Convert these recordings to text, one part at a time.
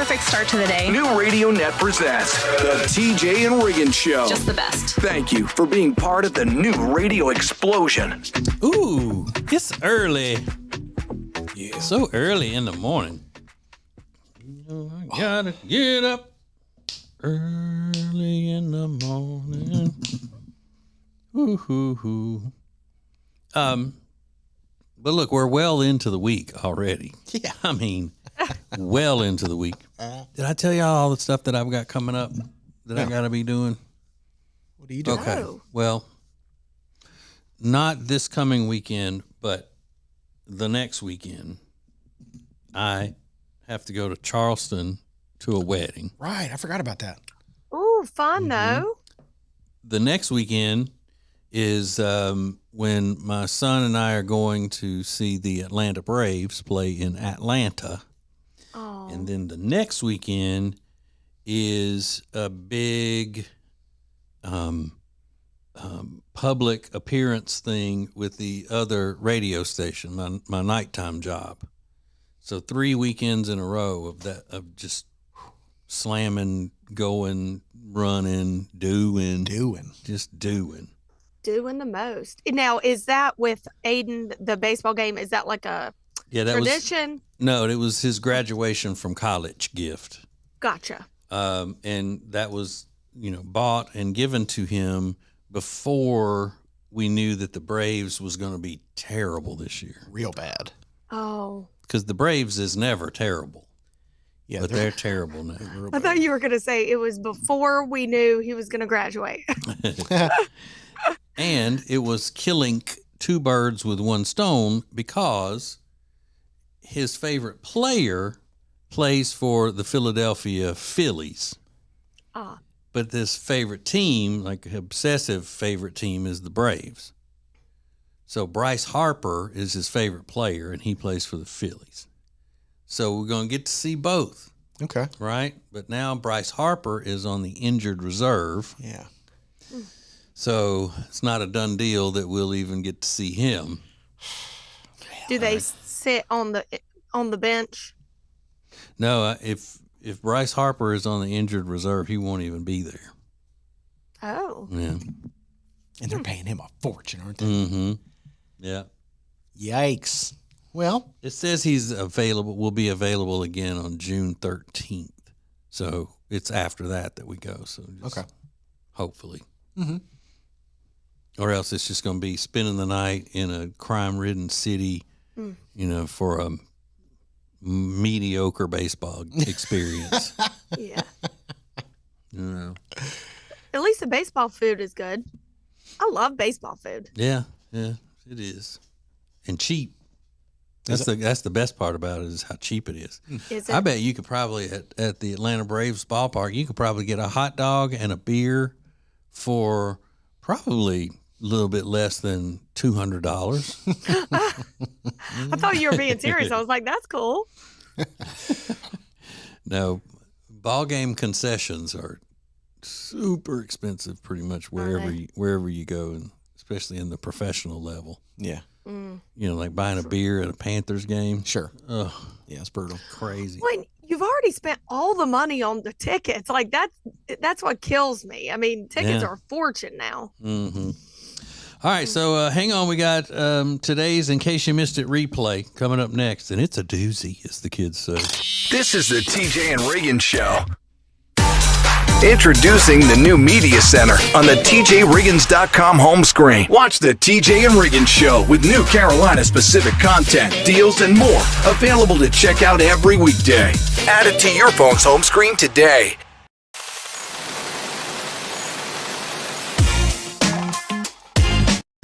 perfect start to the day. New Radio Net presents the TJ and Riggins Show. Just the best. Thank you for being part of the new radio explosion. Ooh, it's early. Yeah. So early in the morning. I gotta get up early in the morning. Ooh, hoo, hoo. But look, we're well into the week already. Yeah. I mean, well into the week. Did I tell y'all all the stuff that I've got coming up that I got to be doing? What are you doing? Okay. Well, not this coming weekend, but the next weekend, I have to go to Charleston to a wedding. Right. I forgot about that. Ooh, fun though. The next weekend is when my son and I are going to see the Atlanta Braves play in Atlanta. Oh. And then the next weekend is a big public appearance thing with the other radio station, my nighttime job. So 3 weekends in a row of just slamming, going, running, doing. Just doing. Doing the most. Now, is that with Aiden, the baseball game? Is that like a tradition? It was his graduation from college gift. Gotcha. And that was, bought and given to him before we knew that the Braves was going to be terrible this year. Real bad. Oh. Because the Braves is never terrible. Yeah, but they're terrible now. I thought you were going to say it was before we knew he was going to graduate. And it was killing two birds with one stone because his favorite player plays for the Philadelphia Phillies. Ah. But this favorite team, like obsessive favorite team, is the Braves. So Bryce Harper is his favorite player, and he plays for the Phillies. So we're going to get to see both. Okay. Right? But now Bryce Harper is on the injured reserve. Yeah. So it's not a done deal that we'll even get to see him. Do they sit on the bench? No, if Bryce Harper is on the injured reserve, he won't even be there. Oh. Yeah. And they're paying him a fortune, aren't they? Mm-hmm. Yeah. Yikes. Well, it says will be available again on June 13th. So it's after that we go. So okay. Hopefully. Mm-hmm. Or else it's just going to be spending the night in a crime-ridden city, for a mediocre baseball experience. Yeah. At least the baseball food is good. I love baseball food. Yeah, it is. And cheap. That's the best part about it is how cheap it is. Is it? I bet you could probably, at the Atlanta Braves ballpark, you could probably get a hot dog and a beer for probably a little bit less than $200. I thought you were being serious. I was like, that's cool. No, ball game concessions are super expensive pretty much wherever you go, and especially in the professional level. Yeah. Like buying a beer at a Panthers game. Sure. Ugh. Yeah, it's brutal. Crazy. When you've already spent all the money on the tickets, like that's what kills me. I mean, tickets are a fortune now. Mm-hmm. All right, so hang on. We got today's In Case You Missed It replay coming up next, and it's a doozy, as the kids say. This is the TJ and Riggins Show. Introducing the new Media Center on the TJRiggins.com home screen. Watch the TJ and Riggins Show with new Carolina-specific content, deals, and more. Available to check out every weekday. Add it to your phone's home screen today.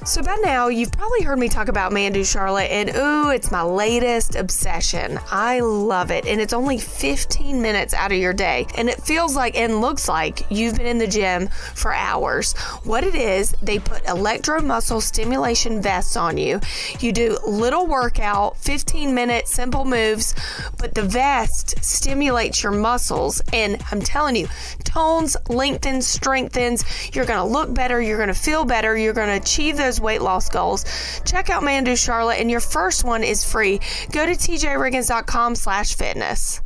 So by now, you've probably heard me talk about Mandu Charlotte, and ooh, it's my latest obsession. I love it, and it's only 15 minutes out of your day, and it feels like and looks like you've been in the gym for hours. What it is, they put electromuscle stimulation vests on you. You do little workout, 15-minute simple moves, but the vest stimulates your muscles, and I'm telling you, tones, lengthens, strengthens. You're going to look better. You're going to feel better. You're going to achieve those weight loss goals. Check out Mandu Charlotte, and your first one is free. Go to tjriggins.com/fitness.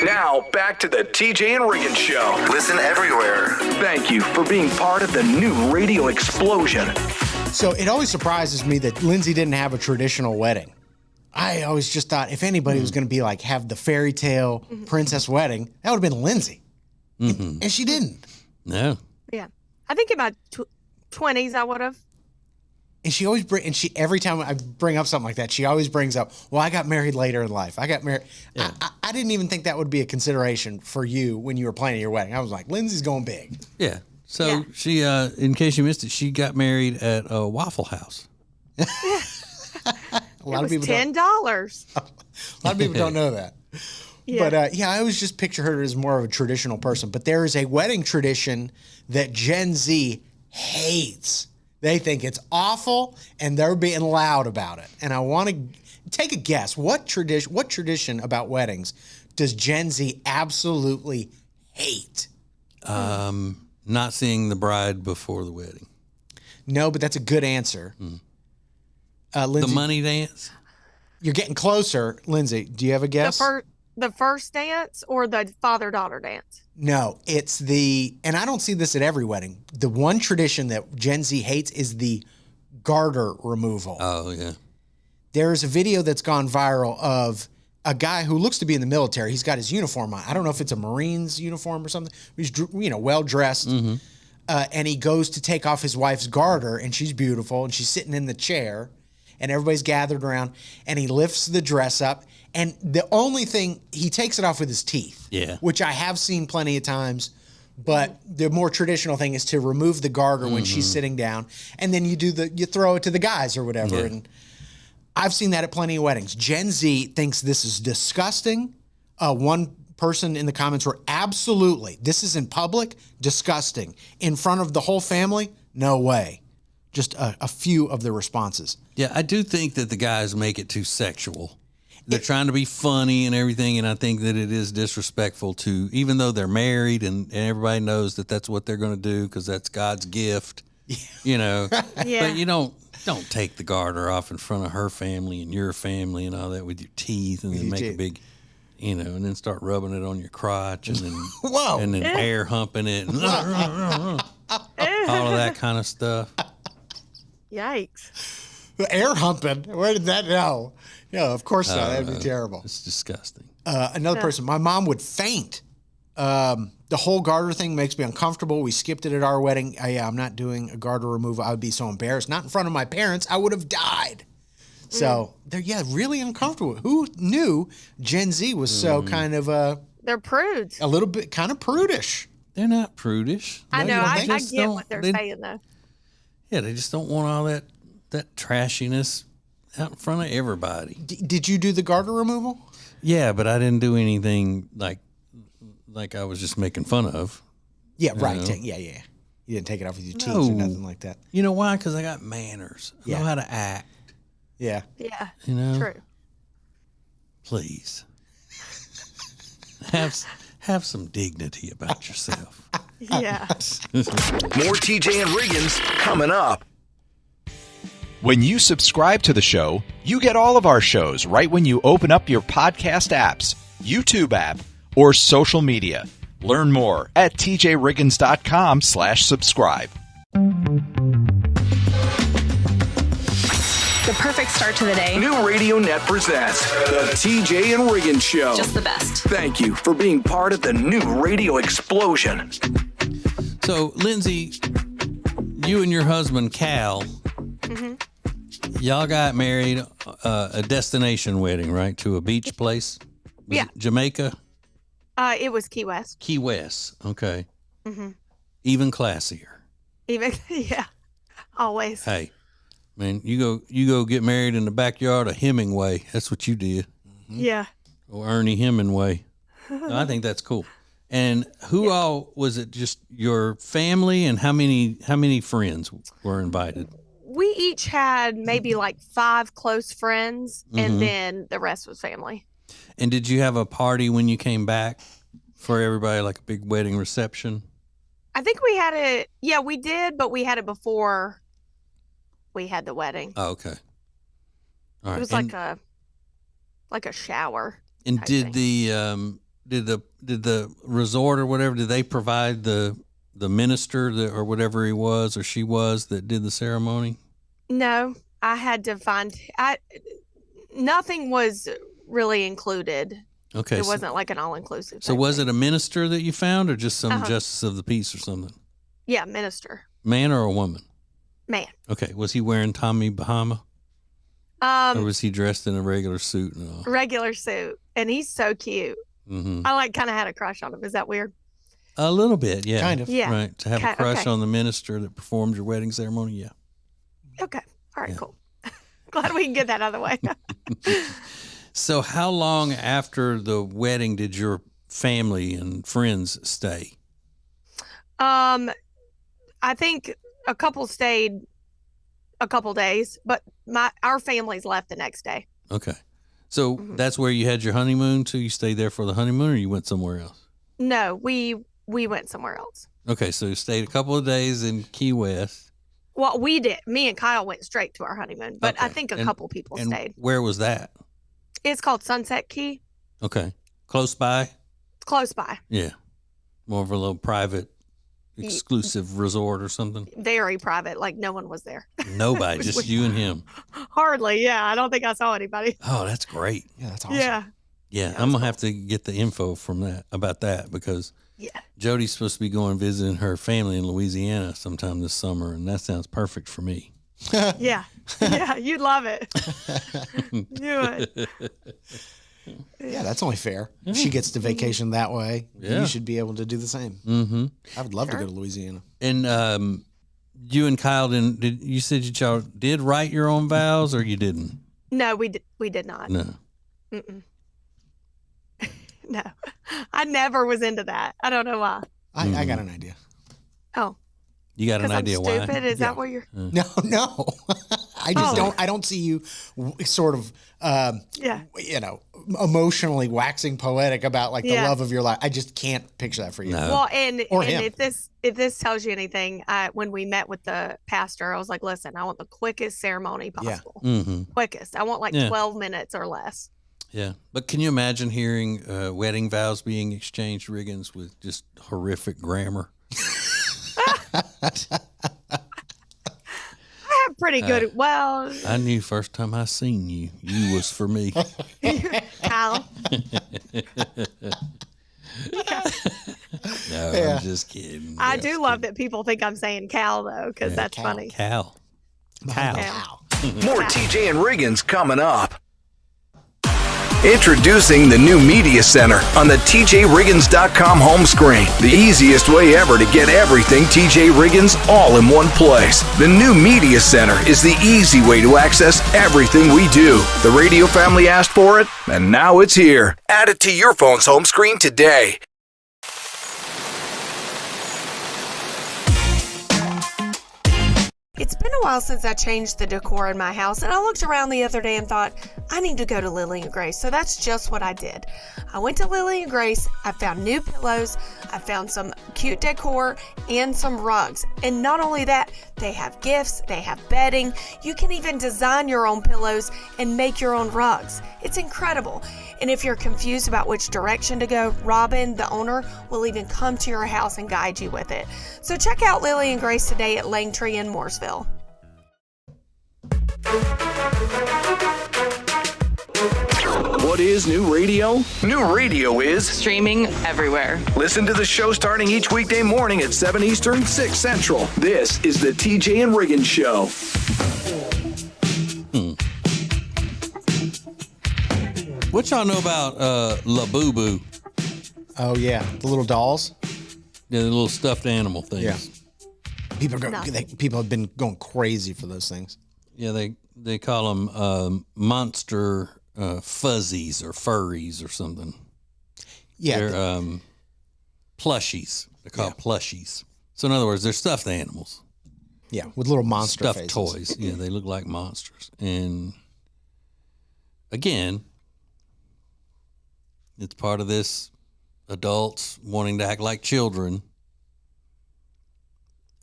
Now, back to the TJ and Riggins Show. Listen everywhere. Thank you for being part of the new radio explosion. So it always surprises me that Lindsay didn't have a traditional wedding. I always just thought if anybody was going to be like have the fairy tale princess wedding, that would have been Lindsay. And she didn't. No. Yeah. I think in my 20s I would have. And she always every time I bring up something like that, she always brings up, well, I got married later in life. I got married. Yeah. I didn't even think that would be a consideration for you when you were planning your wedding. I was like, Lindsay's going big. Yeah. So Yeah. she, in case you missed it, she got married at a Waffle House. A lot It of people was don't. $10. A lot of people don't know that. Yeah. But I always just picture her as more of a traditional person. But there is a wedding tradition that Gen Z hates. They think it's awful, and they're being loud about it. And I want to take a guess. What tradition about weddings does Gen Z absolutely hate? Not seeing the bride before the wedding. No, but that's a good answer. Lindsay, The money dance? you're getting closer. Lindsay, do you have a guess? The first dance or the father-daughter dance? No, it's and I don't see this at every wedding. The one tradition that Gen Z hates is the garter removal. Oh, yeah. There's a video that's gone viral of a guy who looks to be in the military. He's got his uniform on. I don't know if it's a Marine's uniform or something. He's, well dressed. And he goes to take off his wife's garter, and she's beautiful, and she's sitting in the chair, and everybody's gathered around, and he lifts the dress up, and the only thing, he takes it off with his teeth. Yeah. Which I have seen plenty of times, but the more traditional thing is to remove the garter when she's sitting down, and then you throw it to the guys or whatever, Yeah. and I've seen that at plenty of weddings. Gen Z thinks this is disgusting. One person in the comments were absolutely, this is in public, disgusting. In front of the whole family, no way. Just a few of the responses. Yeah, I do think that the guys make it too sexual. They're trying to be funny and everything, and I think that it is disrespectful to, even though they're married and everybody knows that that's what they're going to do because that's God's gift, you know. Yeah. But you don't take the garter off in front of her family and your family and all that with your teeth and then make a big, and then start rubbing it on your crotch and then Whoa. and then air humping it and all of that kind of stuff. Yikes. Air humping. Where did that go? Yeah, of course not. That'd be terrible. It's disgusting. Another person, my mom would faint. The whole garter thing makes me uncomfortable. We skipped it at our wedding. I'm not doing a garter removal. I would be so embarrassed. Not in front of my parents. I would have died. So they're really uncomfortable. Who knew Gen Z was so kind of They're prudes. a little bit kind of prudish? They're not prudish. I you know. don't I think? Just get don't- what they're they- saying, though. Yeah, they just don't want all that trashiness out in front of everybody. Did you do the garter removal? Yeah, but I didn't do anything like I was just making fun of. Yeah, right. know. Yeah. You didn't take it off with your teeth No. or nothing like that. You know why? Because I got manners. I Yeah. know how to act. Yeah. Yeah. You know? True. Please. Have some dignity about yourself. Yeah. More TJ and Riggins coming up. When you subscribe to the show, you get all of our shows right when you open up your podcast apps, YouTube app, or social media. Learn more at tjriggins.com/subscribe. The perfect start to the day. New Radio Net presents the TJ and Riggins Show. Just the best. Thank you for being part of the new radio explosion. So, Lindsay, you and your husband, Cal, y'all got married a destination wedding, right? To a beach place? Was Yeah. it Jamaica? It was Key West. Key West. Okay. Even classier. Even, yeah. Always. Hey, man, you go get married in the backyard of Hemingway. That's what you did. Yeah. Or Ernie Hemingway. No, I think that's cool. And who all was it? Just your family, and how many friends were invited? We each had maybe like 5 close friends, and then the rest was family. And did you have a party when you came back for everybody, like a big wedding reception? I think we had it. Yeah, we did, but we had it before we had the wedding. Oh, okay. All right. It was and, like a shower. and type did thing. the did the resort or whatever, did they provide the minister or whatever he was or she was that did the ceremony? No, I had to find. Nothing was really included. Okay, It wasn't like an all-inclusive. So was it a minister that you found, or just some Uh-huh. justice of the peace or something? Yeah, minister. Man or a woman? Man. Okay, was he wearing Tommy Bahama, or Um, was he dressed in a regular suit and all? regular suit, and he's so cute. Mm-hmm. I kind of had a crush on him. Is that weird? A little bit, yeah. Kind of. Yeah. Right, to have a Okay, crush okay. on the minister that performed your wedding ceremony, yeah. Okay. All right. Yeah. Cool. Glad we can get that out of the way. So how long after the wedding did your family and friends stay? I think a couple stayed a couple days, but our families left the next day. Okay. So that's where you had your honeymoon too? You stayed there for the honeymoon, or you went somewhere else? No, we went somewhere else. Okay, so you stayed a couple of days in Key West. Well, we did. Me and Kyle went straight to our honeymoon, but I Okay. think a And- couple people And stayed. where was that? It's called Sunset Key. Okay. Close by? It's close by. Yeah. More of a little private, exclusive resort or something? Very private. Like no one was there. Nobody, just you and him. Hardly. Yeah. I don't think I saw anybody. Oh, that's great. Yeah, that's awesome. Yeah. Yeah, I'm gonna have to get the info about that because Yeah. Jody's supposed to be going visiting her family in Louisiana sometime this summer, and that sounds perfect for me. Yeah. Yeah. You'd love it. You would. Yeah, that's only fair. If she gets to vacation that way, Yeah. you should be able to do the same. Mm-hmm. I would love to go to Louisiana. And you and Kyle did you said y'all did write your own vows or you didn't? No, we did not. No. Mm-mm. No. I never was into that. I don't know why. I got an idea. Oh. You got an Because I'm idea stupid? why? Is that where you're? No, no. I just Oh. I don't see you sort of, Yeah. emotionally waxing poetic about like the Yeah. love of your life. I just can't picture that for you. No. Well, and Or and him. if this tells you anything, when we met with the pastor, I was like, listen, I want the quickest ceremony possible. Mm-hmm. Quickest. I want like Yeah. 12 minutes or less. Yeah. But can you imagine hearing wedding vows being exchanged, Riggins, with just horrific grammar? I have pretty good. Well, I knew first time I seen you, you was for me. Kyle. No, Yeah. I'm just kidding. I Yes, do love that people think I'm saying Cal though, because that's Cal. funny. Cal. Cal. Cal. More TJ and Riggins coming up. Introducing the new Media Center on the TJRiggins.com home screen. The easiest way ever to get everything TJ Riggins all in one place. The new Media Center is the easy way to access everything we do. The radio family asked for it, and now it's here. Add it to your phone's home screen today. It's been a while since I changed the decor in my house, and I looked around the other day and thought, I need to go to Lily and Grace. So that's just what I did. I went to Lily and Grace, I found new pillows, I found some cute decor, and some rugs. And not only that, they have gifts, they have bedding. You can even design your own pillows and make your own rugs. It's incredible. And if you're confused about which direction to go, Robin, the owner, will even come to your house and guide you with it. So check out Lily and Grace today at Langtree in Mooresville. What is new radio? New radio is Streaming everywhere. listen to the show starting each weekday morning at 7 Eastern, 6 Central. This is the TJ and Riggins Show. What y'all know about La Boo Boo? Oh yeah, the little dolls. The little stuffed animal things. Yeah. People are No. people have been going crazy for those things. Yeah, they call them monster fuzzies or furries or something. Yeah, They're plushies. They're called plushies. So in other words, they're stuffed animals, yeah, with little monster stuffed faces. toys. Yeah, they look like monsters. And again, it's part of this adults wanting to act like children.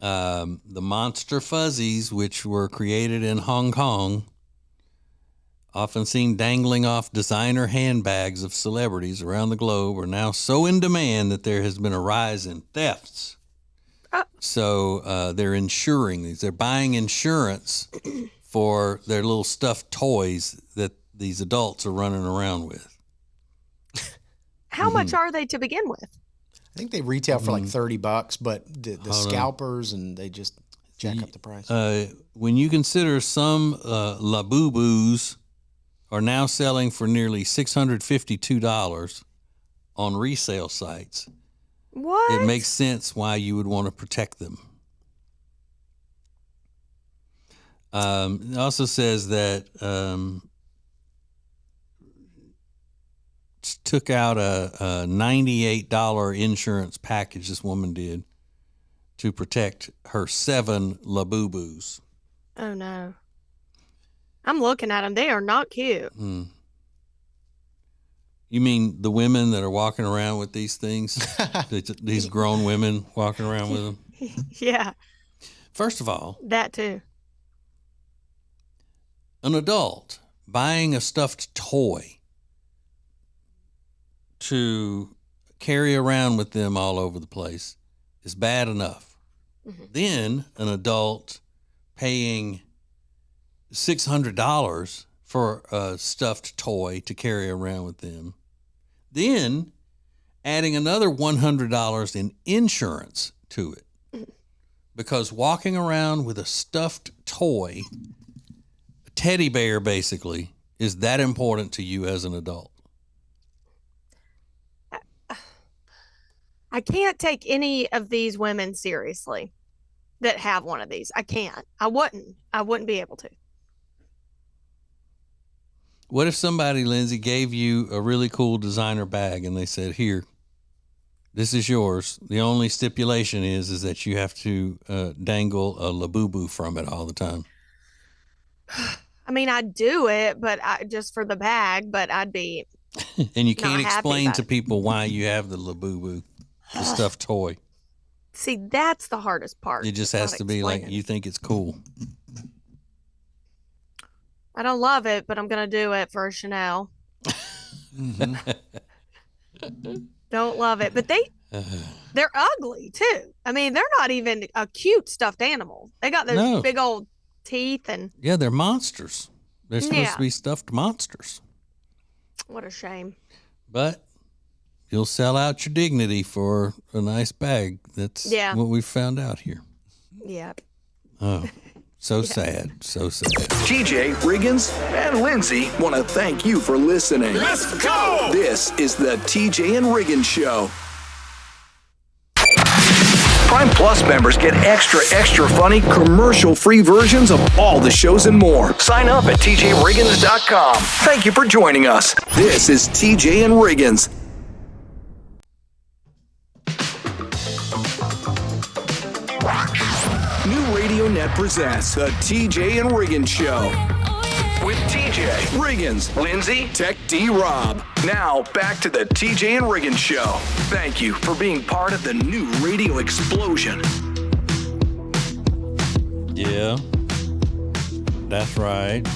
The monster fuzzies, which were created in Hong Kong, often seen dangling off designer handbags of celebrities around the globe, are now so in demand that there has been a rise in thefts. So they're insuring these. They're buying insurance for their little stuffed toys that these adults are running around with. How much are they to begin with? I think they retail for like $30, but the scalpers and they just jack up the price. When you consider some Labubus are now selling for nearly $652 on resale sites, What? it makes sense why you would want to protect them. It also says that took out a $98 insurance package, this woman did, to protect her 7 Labubus. Oh, no. I'm looking at them. They are not cute. You mean the women that are walking around with these things? These grown women walking around with them? Yeah, First of all, that too. an adult buying a stuffed toy to carry around with them all over the place is bad enough. Then an adult paying $600 for a stuffed toy to carry around with them. Then adding another $100 in insurance to it. Because walking around with a stuffed toy, a teddy bear basically, is that important to you as an adult. I can't take any of these women seriously that have one of these. I can't. I wouldn't be able to. What if somebody, Lindsay, gave you a really cool designer bag and they said, here, this is yours. The only stipulation is that you have to dangle a Labubu from it all the time. I mean, I'd do it, but just for the bag, but I'd be And you can't happy explain about to it. people why you have the Labubu, the stuffed toy. See, that's the hardest part. It just Not has to be like, explaining. you think it's cool. I don't love it, but I'm going to do it for Chanel. Don't love it. But they're ugly, too. I mean, they're not even a cute stuffed animal. They got those big old teeth and... Yeah, they're monsters. They're supposed Yeah. to be stuffed monsters. What a shame. But you'll sell out your dignity for a nice bag. That's what we found out here. Yeah. Oh, so sad. So sad. TJ Riggins and Lindsay want to thank you for listening. Let's go! This is the TJ and Riggins Show. Prime Plus members get extra funny, commercial-free versions of all the shows and more. Sign up at TJRiggins.com. Thank you for joining us. This is TJ and Riggins. New Radio Net presents the TJ and Riggins Show. With TJ, Riggins, Lindsay, Tech D-Rob. Now, back to the TJ and Riggins Show. Thank you for being part of the new radio explosion. Yeah, that's right.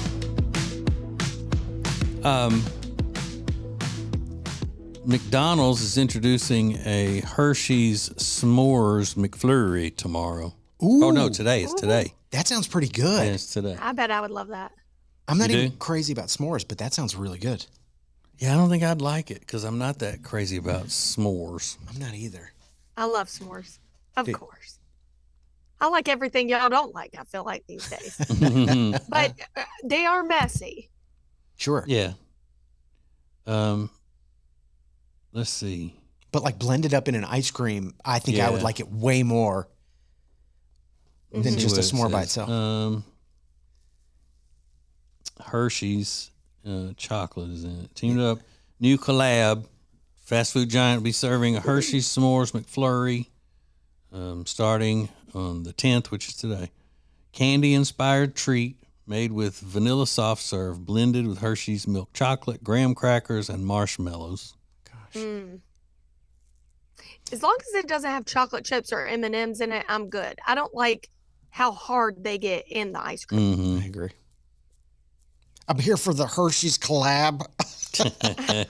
McDonald's is introducing a Hershey's S'mores McFlurry tomorrow. Ooh. Oh, no, today. It's today. That sounds pretty good. Yeah, it's today. I bet I would love that. I'm not You even do? crazy about s'mores, but that sounds really good. Yeah, I don't think I'd like it because I'm not that crazy about s'mores. I'm not either. I love s'mores. Of Hey. course. I like everything y'all don't like, I feel like, these days. But they are messy. Sure. Yeah. Let's see. But like blended up in an ice cream, I think I would Yeah. like it way more than See just a what it s'more by says. itself. Hershey's chocolate is in it. Teamed up, new collab. Fast food giant will be serving a Hershey's S'mores McFlurry starting on the 10th, which is today. Candy-inspired treat made with vanilla soft serve, blended with Hershey's milk chocolate, graham crackers, and marshmallows. As long as it doesn't have chocolate chips or M&Ms in it, I'm good. I don't like how hard they get in the ice cream. Mm-hmm. I agree. I'm here for the Hershey's collab.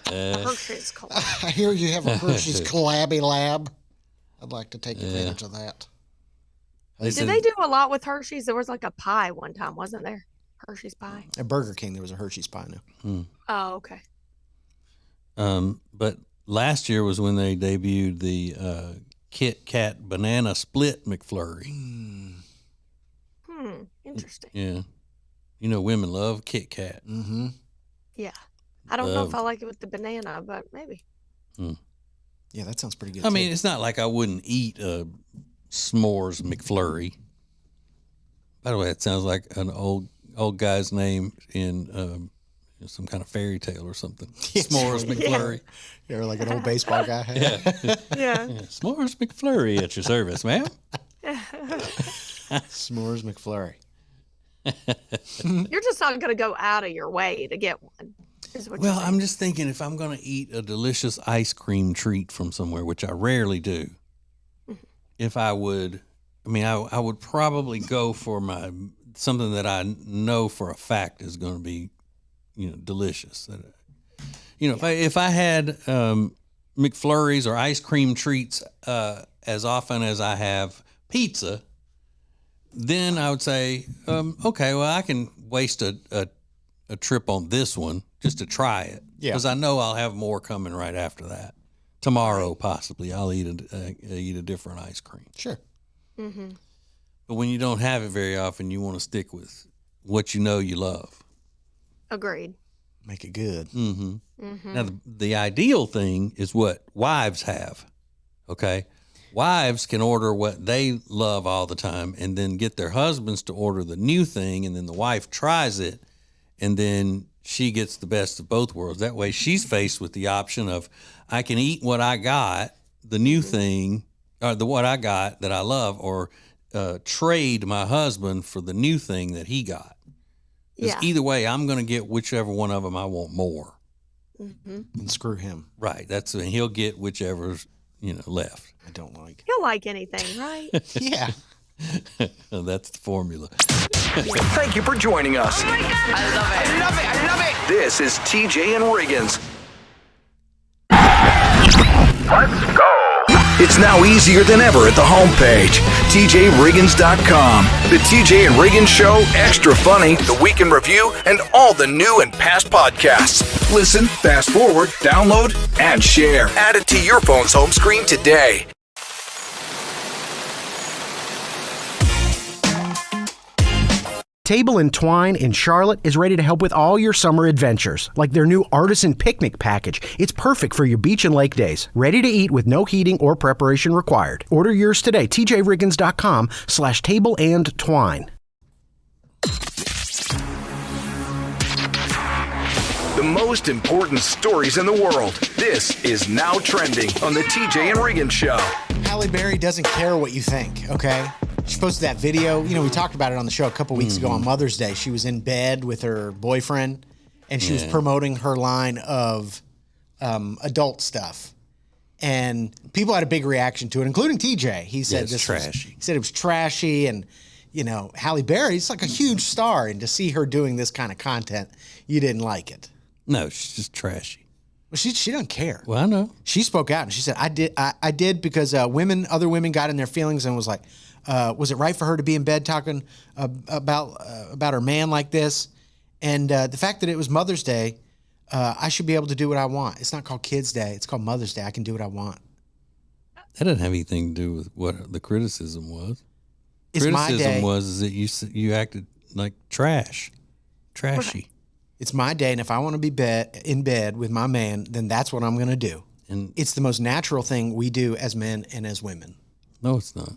Hershey's collab. I hear you have a Hershey's collabby lab. I'd like to take advantage of that. Did they do a lot with Hershey's? There was like a pie one time, wasn't there? Hershey's pie. At Burger King, there was a Hershey's pie now. Oh, okay. But last year was when they debuted the Kit Kat Banana Split McFlurry. Interesting. Yeah. You know, women love Kit Kat. Mm-hmm. Yeah. I don't know if I like it with the banana, but maybe. Yeah, that sounds pretty good. I mean, it's not like I wouldn't eat a s'mores McFlurry. By the way, it sounds like an old guy's name in some kind of fairy tale or something. S'mores McFlurry. Yeah, or like an old baseball guy. Yeah. S'mores McFlurry at your service, ma'am. S'mores McFlurry. You're just not going to go out of your way to get one. Well, I'm just thinking if I'm going to eat a delicious ice cream treat from somewhere, which I rarely do, if I would, I would probably go for something that I know for a fact is going to be, delicious. If I had McFlurries or ice cream treats as often as I have pizza, then I would say, okay, well, I can waste a trip on this one just to try it. Yeah. Because I know I'll have more coming right after that. Tomorrow, possibly, I'll eat a different ice cream. Sure. Mm-hmm. But when you don't have it very often, you want to stick with what you know you love. Agreed. Make it good. Mm-hmm. Mm-hmm. Now, the ideal thing is what wives have, okay? Wives can order what they love all the time and then get their husbands to order the new thing, and then the wife tries it, and then she gets the best of both worlds. That way she's faced with the option of, I can eat what I got, the new thing, or what I got that I love, or trade my husband for the new thing that he got. Because either way, I'm going to get whichever one of them I want more. Mm-hmm. And screw him. Right. He'll get whichever's, left. I don't like. He'll like anything, right? Yeah. That's the formula. Thank you for joining us. Oh my God. I love it. I love it. I love it. This is TJ and Riggins. Let's go. It's now easier than ever at the homepage, TJRiggins.com. The TJ and Riggins Show, Extra Funny, The Week in Review, and all the new and past podcasts. Listen, fast forward, download, and share. Add it to your phone's home screen today. Table and Twine in Charlotte is ready to help with all your summer adventures, like their new artisan picnic package. It's perfect for your beach and lake days. Ready to eat with no heating or preparation required. Order yours today, tjriggins.com/tableandtwine. The most important stories in the world. This is Now Trending on the TJ and Riggins Show. Halle Berry doesn't care what you think, okay? She posted that video. We talked about it on the show a couple weeks ago on Mother's Day. She was in bed with her boyfriend, and she was promoting her line of adult stuff. And people had a big reaction to it, including TJ. He said it's trashy. He said it was trashy, and Halle Berry's like a huge star, and to see her doing this kind of content, you didn't like it. No, she's just trashy. Well, she doesn't care. Well, I know. She spoke out and she said, I did because other women got in their feelings and was like, was it right for her to be in bed talking about her man like this? And the fact that it was Mother's Day, I should be able to do what I want. It's not called Kids Day. It's called Mother's Day. I can do what I want. That doesn't have anything to do with what the criticism was. It's my day. Criticism was that you acted like trashy. Right. It's my day, and if I want to be in bed with my man, then that's what I'm going to do. And it's the most natural thing we do as men and as women. No, it's not.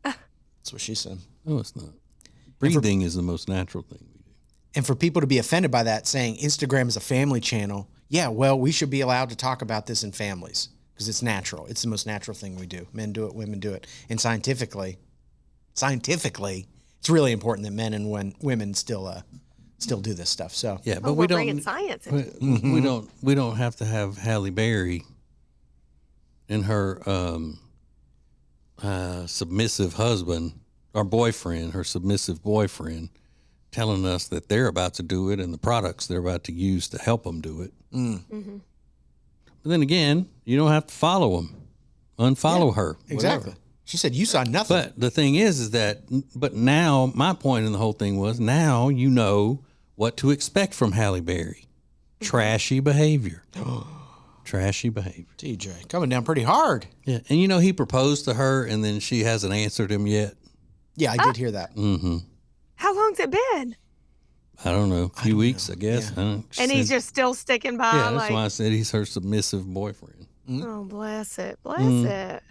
That's what she said. No, it's not. Breathing is the most natural thing we do. And for people to be offended by that, saying Instagram is a family channel, yeah, well, we should be allowed to talk about this in families because it's natural. It's the most natural thing we do. Men do it, women do it. And scientifically, it's really important that men and women still do this stuff. So yeah, but we're bringing science in. We don't have to have Halle Berry and her submissive husband or boyfriend, her submissive boyfriend, telling us that they're about to do it and the products they're about to use to help them do it. Mm-hmm. But then again, you don't have to follow them. Unfollow her. Exactly. Whatever. She said, you saw nothing. But the thing is that, but now my point in the whole thing was now you know what to expect from Halle Berry. Trashy behavior. Trashy behavior. TJ, coming down pretty hard. Yeah. And you know, he proposed to her and then she hasn't answered him yet. Yeah, I did hear that. Mm-hmm. How long's it been? I don't know. A few weeks, I guess. Yeah. And he's just still sticking by. Yeah, that's why I said he's her submissive boyfriend. Oh, bless it. Bless it.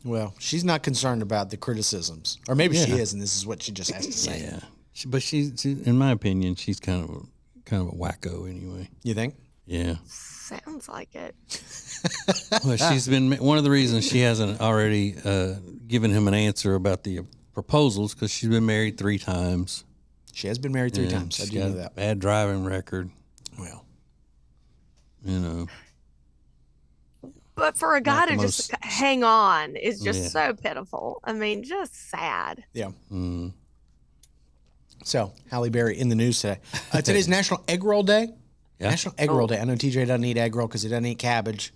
Well, she's not concerned about the criticisms. Or maybe she is, and this is what she just has to say. Yeah. But she, in my opinion, she's kind of a wacko anyway. You think? Yeah. Sounds like it. Well, she's been one of the reasons she hasn't already given him an answer about the proposals because she's been married 3 times. She has been married 3 times. I She's do got know that. bad driving record. Well, You know. But for a guy to just hang on is just Yeah. so pitiful. I mean, just sad. yeah. Mm. So, Halle Berry in the news today. Today's National Egg Roll Day. Yeah. National Egg Roll Day. I know TJ doesn't eat egg roll because he doesn't eat cabbage.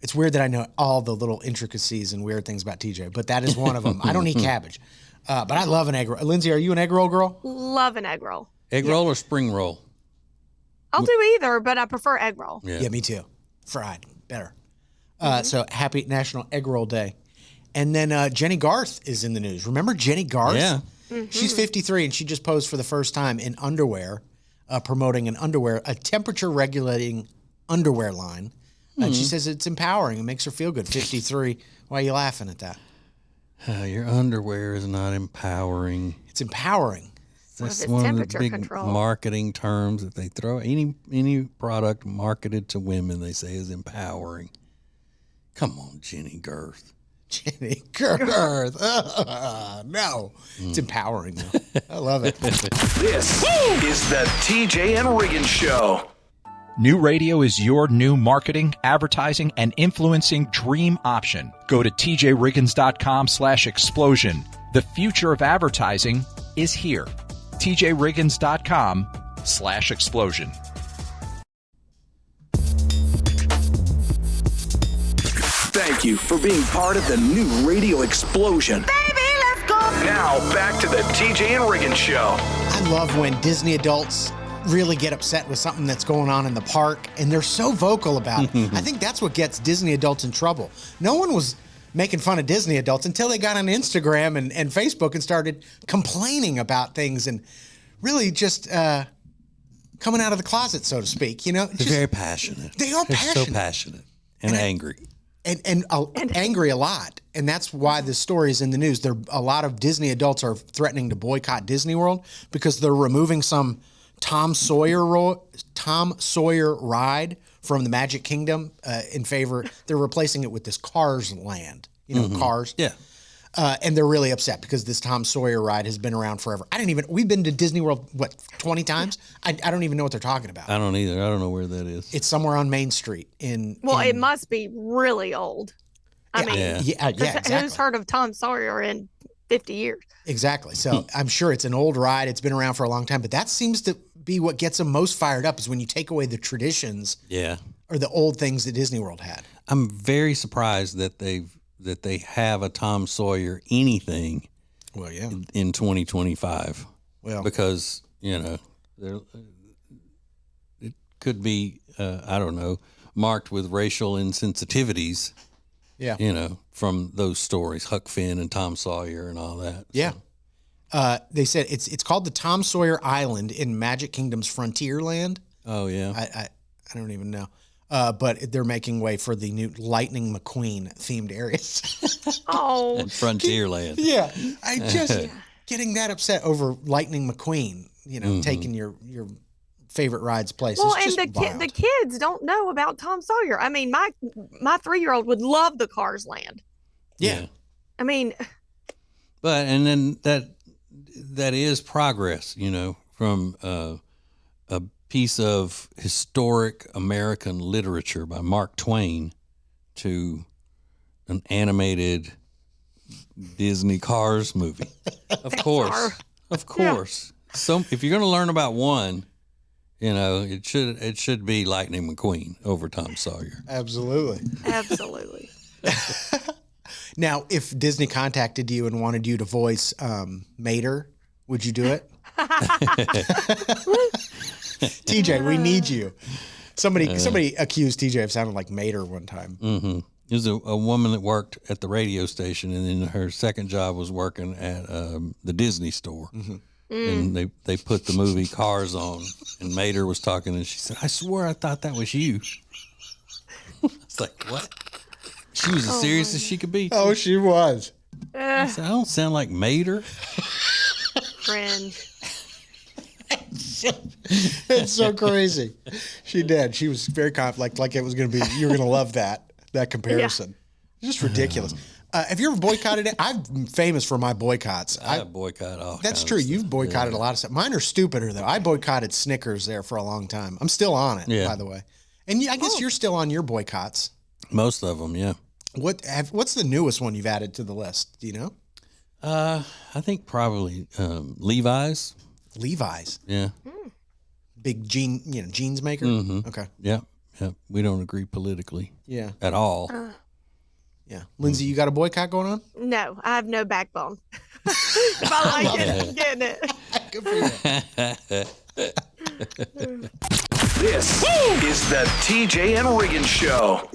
It's weird that I know all the little intricacies and weird things about TJ, but that is one of them. I don't eat cabbage, but I love an egg roll. Lindsay, are you an egg roll girl? Love an egg roll. Egg roll or spring roll? I'll do either, but I prefer egg roll. Yeah, me too. Fried, better. So happy National Egg Roll Day. And then Jenny Garth is in the news. Remember Jenny Garth? Yeah. She's 53 and she just posed for the first time in underwear, promoting a temperature regulating underwear line. And she says it's empowering. It makes her feel good. 53. Why are you laughing at that? Your underwear is not empowering. It's empowering. That's it's one of the temperature big control? marketing terms that they throw. Any product marketed to women, they say is empowering. Come on, Jenny Girth. Jenny Garth. No. It's empowering, though. I love it. This is the TJ and Riggins Show. New radio is your new marketing, advertising, and influencing dream option. Go to tjriggins.com/explosion. The future of advertising is here. tjriggins.com/explosion. Thank you for being part of the new radio explosion. Baby, let's go. Now, back to the TJ and Riggins Show. I love when Disney adults really get upset with something that's going on in the park, and they're so vocal about it. I think that's what gets Disney adults in trouble. No one was making fun of Disney adults until they got on Instagram and Facebook and started complaining about things and really just coming out of the closet, so to speak. You know, They're very passionate. They are They're passionate. so passionate and angry. and angry a lot. And that's why this story is in the news. A lot of Disney adults are threatening to boycott Disney World because they're removing some Tom Sawyer ride from the Magic Kingdom in favor. They're replacing it with this Cars land. You know, Cars. Yeah. And they're really upset because this Tom Sawyer ride has been around forever. We've been to Disney World, 20 times? I don't even know what they're talking about. I don't either. I don't know where that is. It's somewhere on Main Street It must be really old. I mean, exactly. who's heard of Tom Sawyer in 50 years? Exactly. So I'm sure it's an old ride. It's been around for a long time, but that seems to be what gets them most fired up is when you take away the traditions or the old things that Disney World had. I'm very surprised that they have a Tom Sawyer anything Well, yeah. in 2025. Well, Because, it could be, I don't know, marked with racial insensitivities, yeah. From those stories, Huck Finn and Tom Sawyer and all that. Yeah. They said it's called the Tom Sawyer Island in Magic Kingdom's Frontierland. Oh, yeah. I don't even know. But they're making way for the new Lightning McQueen themed areas. Oh, And Frontierland. Yeah. I just getting that upset over Lightning McQueen, taking your favorite rides place. well, It's and just wild. the kids don't know about Tom Sawyer. I mean, my 3-year-old would love the Cars land. Yeah. I mean, But, and then that is progress, from a piece of historic American literature by Mark Twain to an animated Disney Cars movie. Of course. if you're going to learn about one, it should be Lightning McQueen over Tom Sawyer. Absolutely. Absolutely. Now, if Disney contacted you and wanted you to voice Mater, would you do it? TJ, we need you. Somebody accused TJ of sounding like Mater one time. Mm-hmm. There's a woman that worked at the radio station, and then her second job was working at the Disney store. Mm-hmm. And they put the movie Cars on, and Mater was talking, and she said, "I swear I thought that was you." It's like, what? She was as serious as she could be. Oh, she was. I said, I don't sound like Mater. Cringe. It's so crazy. She did. She was very confident, like it was going to be, you were going to love that comparison. Yeah. Just ridiculous. Have you ever boycotted it? I'm famous for my boycotts. I boycott all. That's true. You've boycotted a lot of stuff. Mine are stupider, though. I boycotted Snickers there for a long time. I'm still on it, by the way. And I guess you're still on your boycotts. Most of them, yeah. What's the newest one you've added to the list? Do you know? I think probably Levi's. Levi's. Yeah. Big jeans maker. Mm-hmm. Okay. Yeah. We don't agree politically. Yeah. At all. Yeah. Lindsay, you got a boycott going on? No, I have no backbone. If I like it, I'm getting it. Good for you. This is the TJ and Riggins Show.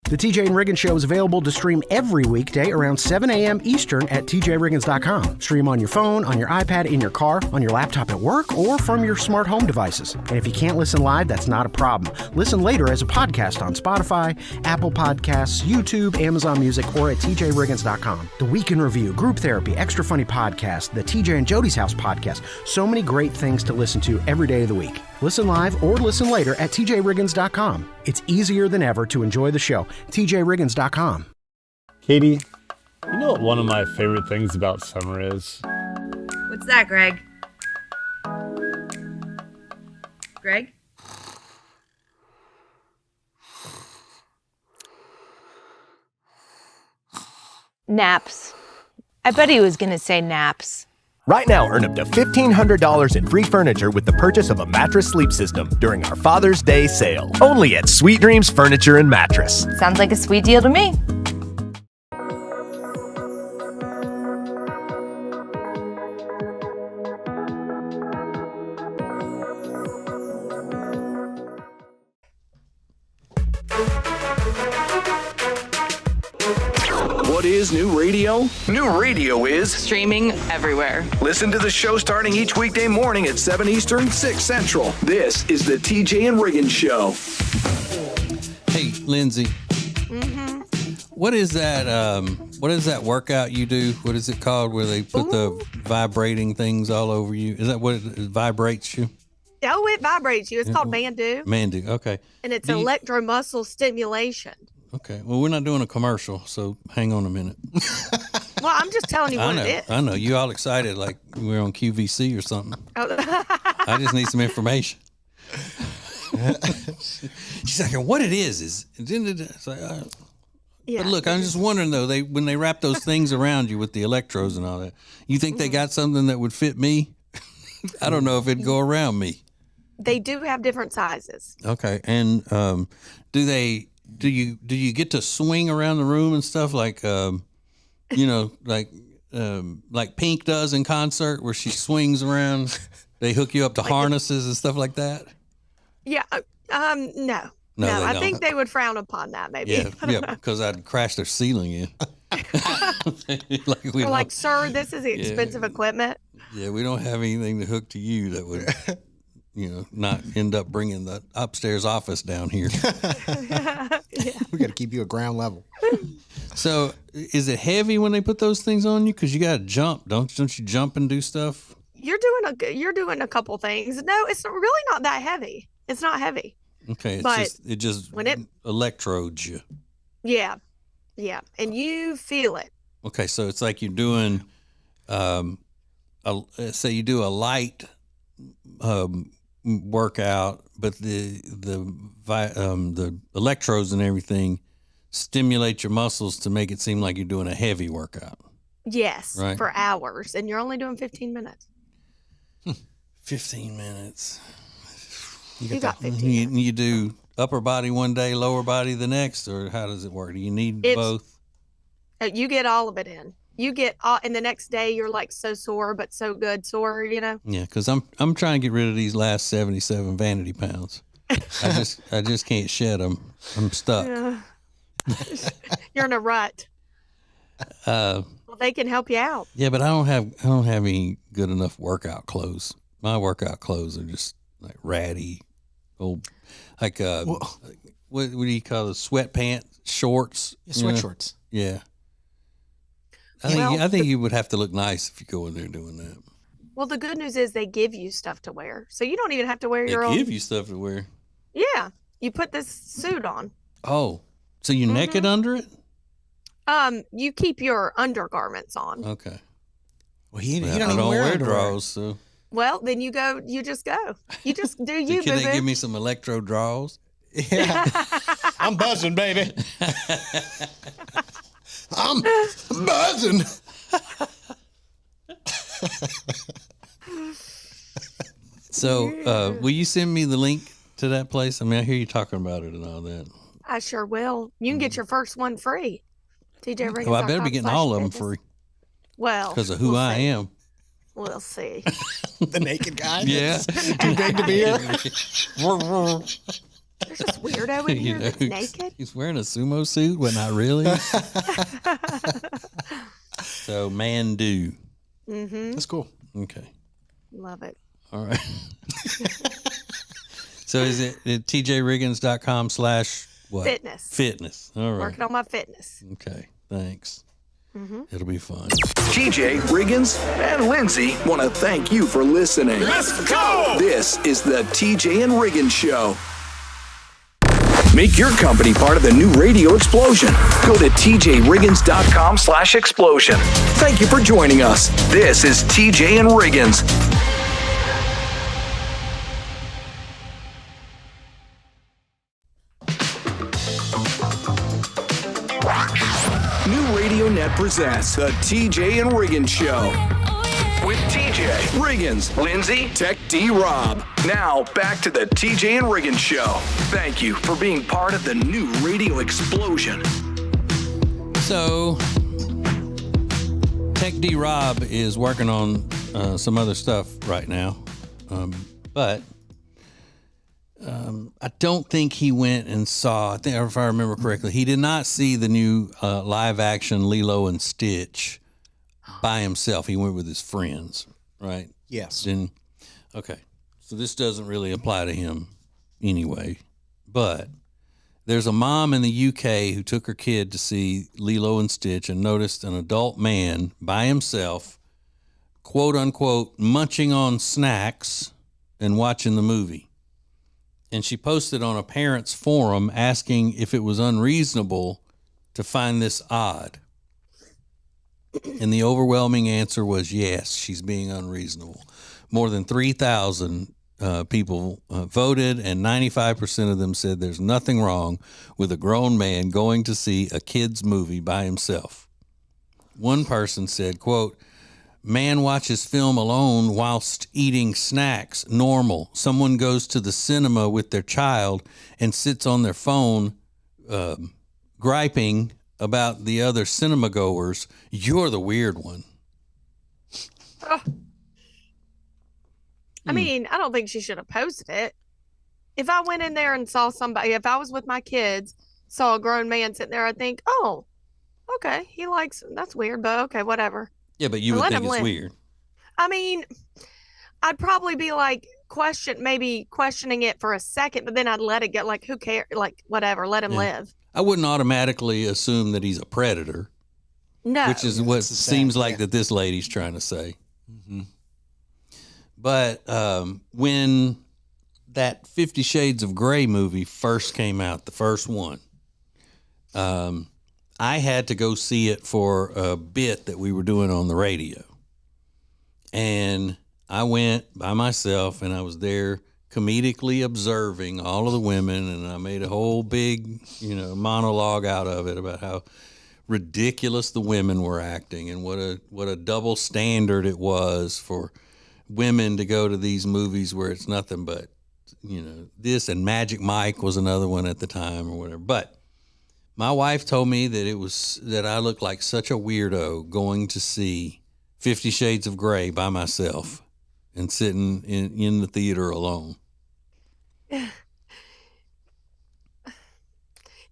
The TJ and Riggins Show is available to stream every weekday around 7 a.m. Eastern at tjriggins.com. Stream on your phone, on your iPad, in your car, on your laptop at work, or from your smart home devices. And if you can't listen live, that's not a problem. Listen later as a podcast on Spotify, Apple Podcasts, YouTube, Amazon Music, or at tjriggins.com. The Week in Review, Group Therapy, Extra Funny Podcast, the TJ and Jody's House Podcast. So many great things to listen to every day of the week. Listen live or listen later at tjriggins.com. It's easier than ever to enjoy the show. tjriggins.com. Katie, you know what one of my favorite things about summer is? What's that, Greg? Greg? Naps. I bet he was gonna say naps. Right now, earn up to $1,500 in free furniture with the purchase of a mattress sleep system during our Father's Day sale. Only at Sweet Dreams Furniture and Mattress. Sounds like a sweet deal to me. What is new radio? New radio is streaming everywhere. Listen to the show starting each weekday morning at 7 Eastern, 6 Central. This is the TJ and Riggins Show. Hey, Lindsay. Mm-hmm. What is that workout you do? What is it called where they put the vibrating things all over you? Is that what it vibrates you? Oh, it vibrates you. It's called Mandu. Mandu, okay. And it's electromuscle stimulation. Okay. Well, we're not doing a commercial, so hang on a minute. Well, I'm just telling you what it is. I know. You all excited like we're on QVC or something. Oh. I just need some information. She's like, what it is it's like, Yeah. But look, I'm just wondering though, when they wrap those things around you with the electrodes and all that, you think they got something that would fit me? I don't know if it'd go around me. They do have different sizes. Okay. And do you get to swing around the room and stuff like like Pink does in concert where she swings around? They hook you up to harnesses and stuff like that? Yeah. No. No, I think they would frown upon that maybe. Yeah, because I'd crash their ceiling in. like, sir, this is expensive equipment. Yeah, we don't have anything to hook to you that would, not end up bringing the upstairs office down here. We got to keep you at ground level. So, is it heavy when they put those things on you? Because you got to jump, don't you jump and do stuff? You're doing a couple things. No, it's really not that heavy. It's not heavy. Okay, it just when it electrodes you. Yeah, and you feel it. Okay, so it's like you're doing, say you do a light workout, but the electrodes and everything stimulate your muscles to make it seem like you're doing a heavy workout. Yes, right? For hours, and you're only doing 15 minutes. 15 minutes. You got 15 You do upper body one day, lower body the next, or how does it work? Do you need both? You get all of it in. You get all, and the next day you're like so sore, but so good sore, you know? Yeah, because I'm trying to get rid of these last 77 vanity pounds. I just can't shed them. I'm stuck. Yeah. You're in a rut. Well, they can help you out. Yeah, but I don't have any good enough workout clothes. My workout clothes are just like ratty, old, like what do you call it? Sweatpants, shorts, Sweat shorts. Yeah. I think you would have to look nice if you go in there doing that. Well, the good news is they give you stuff to wear, so you don't even have to wear your own. They give you stuff to wear. Yeah, you put this suit on. Oh, so you naked under it? You keep your undergarments on. Okay. Well, you don't I even don't wear underwear. drawers, so. Well, then you just go. You just do you, Can they boo-boo. give me some electro draws? Yeah. I'm buzzing, baby. I'm buzzing. So, will you send me the link to that place? I mean, I hear you talking about it and all that. I sure will. You can get your first one free. TJ Riggins. Well, I better be getting all of them free Well, because of who I am. We'll see. The naked guy. Yeah. Too big to be here. There's this weirdo in here that's naked. He's wearing a sumo suit, but not really. So, man do. Mm-hmm. That's cool. Okay. Love it. All right. So is it tjriggins.com/what? Fitness. All right. Working on my fitness. Okay. Thanks. It'll be fun. TJ Riggins and Lindsay want to thank you for listening. Let's go! This is the TJ and Riggins Show. Make your company part of the new radio explosion. Go to tjriggins.com/explosion. Thank you for joining us. This is TJ and Riggins. New Radio Net presents the TJ and Riggins Show. With TJ, Riggins, Lindsay, Tech D Rob. Now, back to the TJ and Riggins Show. Thank you for being part of the new radio explosion. So, Tech D Rob is working on some other stuff right now. But I don't think he went and saw, I think if I remember correctly, he did not see the new live action Lilo and Stitch by himself. He went with his friends, right? Yes. Then, okay. So this doesn't really apply to him anyway. But there's a mom in the UK who took her kid to see Lilo and Stitch and noticed an adult man by himself, quote unquote, munching on snacks and watching the movie. And she posted on a parents' forum asking if it was unreasonable to find this odd. And the overwhelming answer was yes, she's being unreasonable. More than 3,000 people voted, and 95% of them said there's nothing wrong with a grown man going to see a kid's movie by himself. One person said, quote, "Man watches film alone whilst eating snacks. Normal. Someone goes to the cinema with their child and sits on their phone griping about the other cinema goers. You're the weird one." I mean, I don't think she should have posted it. If I went in there and saw somebody, if I was with my kids, saw a grown man sitting there, I'd think, oh, okay, he likes, that's weird, but okay, whatever. Yeah, but you would think it's weird. I mean, I'd probably be like maybe questioning it for a second, but then I'd let it get like, who cares? Like, whatever, let him live. I wouldn't automatically assume that he's a predator. No. Which is what seems like that this lady's trying to say. Mm-hmm. But when that 50 Shades of Grey movie first came out, the first one, I had to go see it for a bit that we were doing on the radio. And I went by myself, and I was there comedically observing all of the women, and I made a whole big, monologue out of it about how ridiculous the women were acting and what a double standard it was for women to go to these movies where it's nothing but, this, and Magic Mike was another one at the time or whatever. But my wife told me that I looked like such a weirdo going to see 50 Shades of Grey by myself and sitting in the theater alone.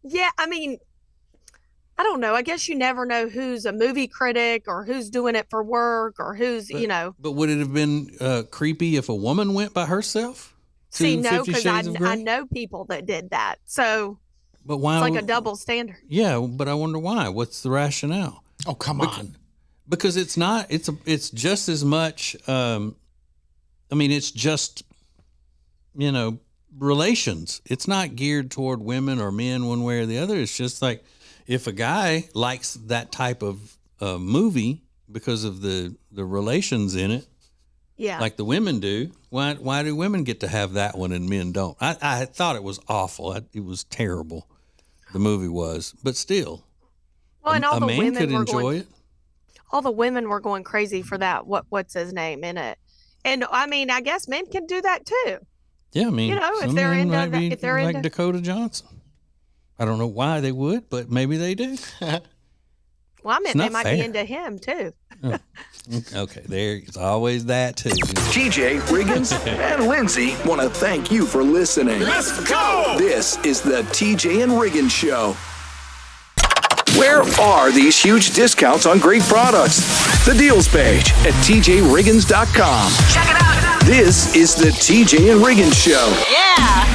Yeah, I mean, I don't know. I guess you never know who's a movie critic or who's doing it for work or who's, But would it have been creepy if a woman went by herself? See, no, because I know people that did that. So but why, it's like a double standard. Yeah, but I wonder why. What's the rationale? Oh, come on. Because it's not, it's just as much, it's just, relations. It's not geared toward women or men one way or the other. It's just like, if a guy likes that type of movie because of the relations in it, like the women do, why do women get to have that one and men don't? I thought it was awful. It was terrible. The movie was, but still, well, and all a the man women could were enjoy it. All the women were going crazy for that. What's his name in it? And I mean, I guess men can do that too. Yeah, I mean, if they're into that, if they're like into Dakota Johnson. I don't know why they would, but maybe they do. Well, I meant they might be into him too. Okay, there's always that too. TJ Riggins and Lindsay want to thank you for listening. Let's go! This is the TJ and Riggins Show. Where are these huge discounts on great products? The deals page at tjriggins.com. Check it out. This is the TJ and Riggins Show. Yeah.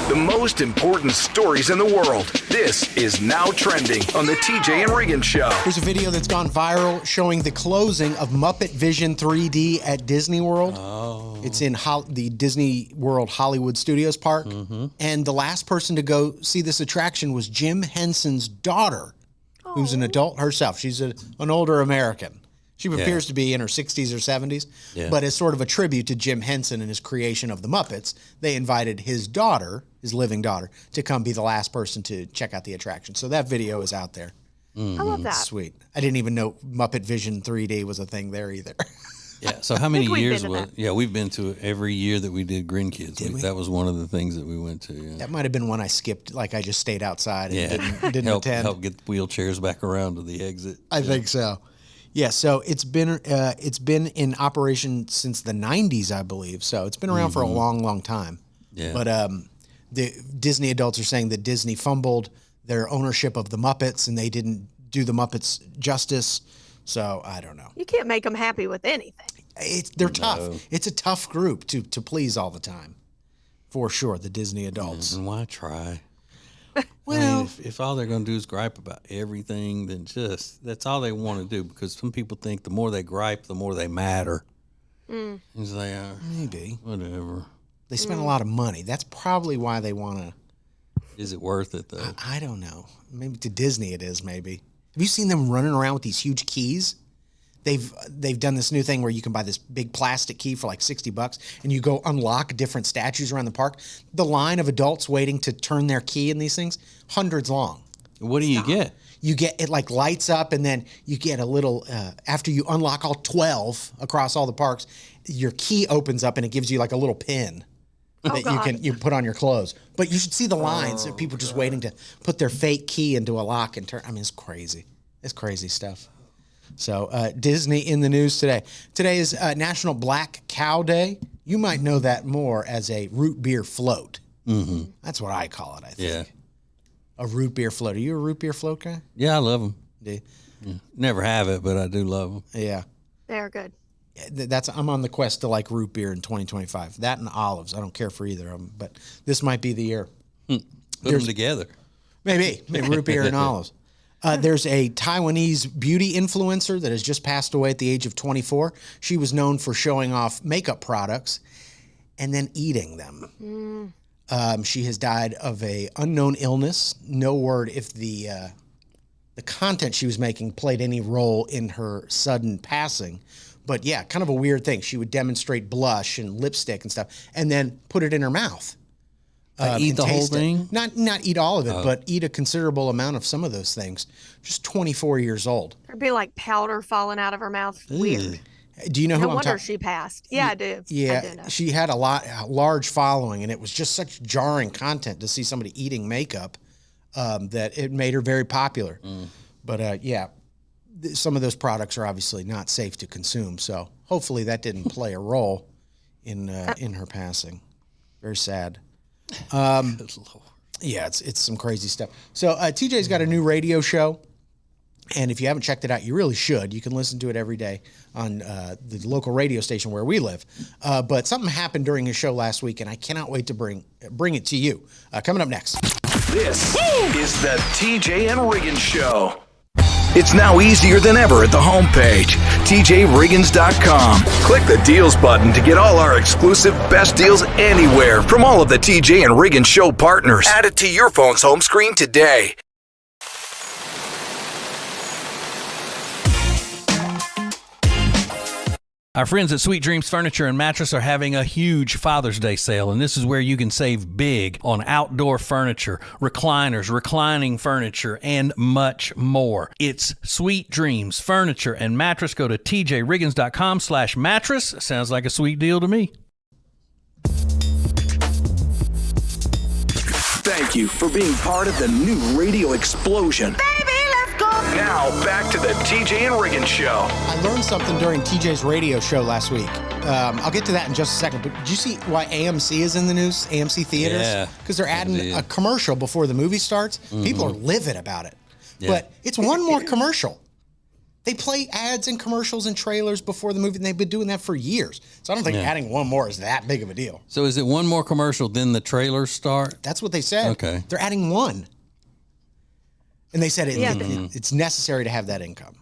The most important stories in the world. This is Now Trending on the TJ and Riggins Show. There's a video that's gone viral showing the closing of Muppet Vision 3D at Disney World. Oh. It's in the Disney World Hollywood Studios Park. Mm-hmm. And the last person to go see this attraction was Jim Henson's daughter, who's an adult herself. She's an older American. She appears to be in her 60s or 70s, but as sort of a tribute to Jim Henson and his creation of the Muppets, they invited his daughter, his living daughter, to come be the last person to check out the attraction. So that video is out there. I love that. Sweet. I didn't even know Muppet Vision 3D was a thing there either. Yeah. So how many years was? Yeah, we've been to it every year that we did Grin Kids. That was one of the things that we went to. Yeah. That might have been one I skipped. Like I just stayed outside and didn't attend. Help get the wheelchairs back around to the exit. I think so. Yeah, so it's been in operation since the 90s, I believe. So it's been around for a long, long time. Yeah. But the Disney adults are saying that Disney fumbled their ownership of the Muppets and they didn't do the Muppets justice. So I don't know. You can't make them happy with anything. They're tough. It's a tough group to please all the time, for sure. The Disney adults. And why try? Well, if all they're going to do is gripe about everything, then that's all they want to do. Because some people think the more they gripe, the more they matter. It's like, maybe whatever. They spend a lot of money. That's probably why they want to. Is it worth it though? I don't know. Maybe to Disney it is. Maybe. Have you seen them running around with these huge keys? They've done this new thing where you can buy this big plastic key for like $60 and you go unlock different statues around the park. The line of adults waiting to turn their key in these things, hundreds long. What do you get? You get, it like lights up and then you get a little, after you unlock all 12 across all the parks, your key opens up and it gives you like a little pin that you put on your clothes. But you should see the lines of people just waiting to put their fake key into a lock and turn. I mean, it's crazy. It's crazy stuff. So Disney in the news today. Today is National Black Cow Day. You might know that more as a root beer float. Mm-hmm. That's what I call it, I think. Yeah. A root beer float. Are you a root beer float guy? Yeah, I love them. Do you? Yeah. Never have it, but I do love them. Yeah. They're good. I'm on the quest to like root beer in 2025. That and olives. I don't care for either of them, but this might be the year. Put them together. Maybe root beer and olives. There's a Taiwanese beauty influencer that has just passed away at the age of 24. She was known for showing off makeup products and then eating them. She has died of a unknown illness. No word if the content she was making played any role in her sudden passing. But yeah, kind of a weird thing. She would demonstrate blush and lipstick and stuff and then put it in her mouth. Eat and the whole taste it. thing? Not eat all of it, but eat a considerable amount of some of those things. Just 24 years old. There'd be like powder falling out of her mouth. Weird. Do you know No who I'm wonder talking? she passed. Yeah, I do. I do Yeah, know. she had a large following, and it was just such jarring content to see somebody eating makeup that it made her very popular. But some of those products are obviously not safe to consume. So hopefully that didn't play a role in her passing. Very sad. Yeah, it's some crazy stuff. So TJ's got a new radio show. And if you haven't checked it out, you really should. You can listen to it every day on the local radio station where we live. But something happened during his show last week, and I cannot wait to bring it to you. Coming up next. This is the TJ and Riggins Show. It's now easier than ever at the homepage, TJRiggins.com. Click the deals button to get all our exclusive best deals anywhere from all of the TJ and Riggins Show partners. Add it to your phone's home screen today. Our friends at Sweet Dreams Furniture and Mattress are having a huge Father's Day sale, and this is where you can save big on outdoor furniture, recliners, reclining furniture, and much more. It's Sweet Dreams Furniture and Mattress. Go to tjriggins.com/mattress. Sounds like a sweet deal to me. Thank you for being part of the new radio explosion. Baby, let's go. Now, back to the TJ and Riggins Show. I learned something during TJ's radio show last week. I'll get to that in just a second. But did you see why AMC is in the news? AMC Theaters? Yeah, Because they're adding a commercial before the movie starts. People are livid about it. Yeah. But it's one more commercial. They play ads and commercials and trailers before the movie, and they've been doing that for years. So I don't think adding one more is that big of a deal. So is it one more commercial, then the trailers start? That's what they said. Okay. They're adding one. And they said it's necessary to have that income.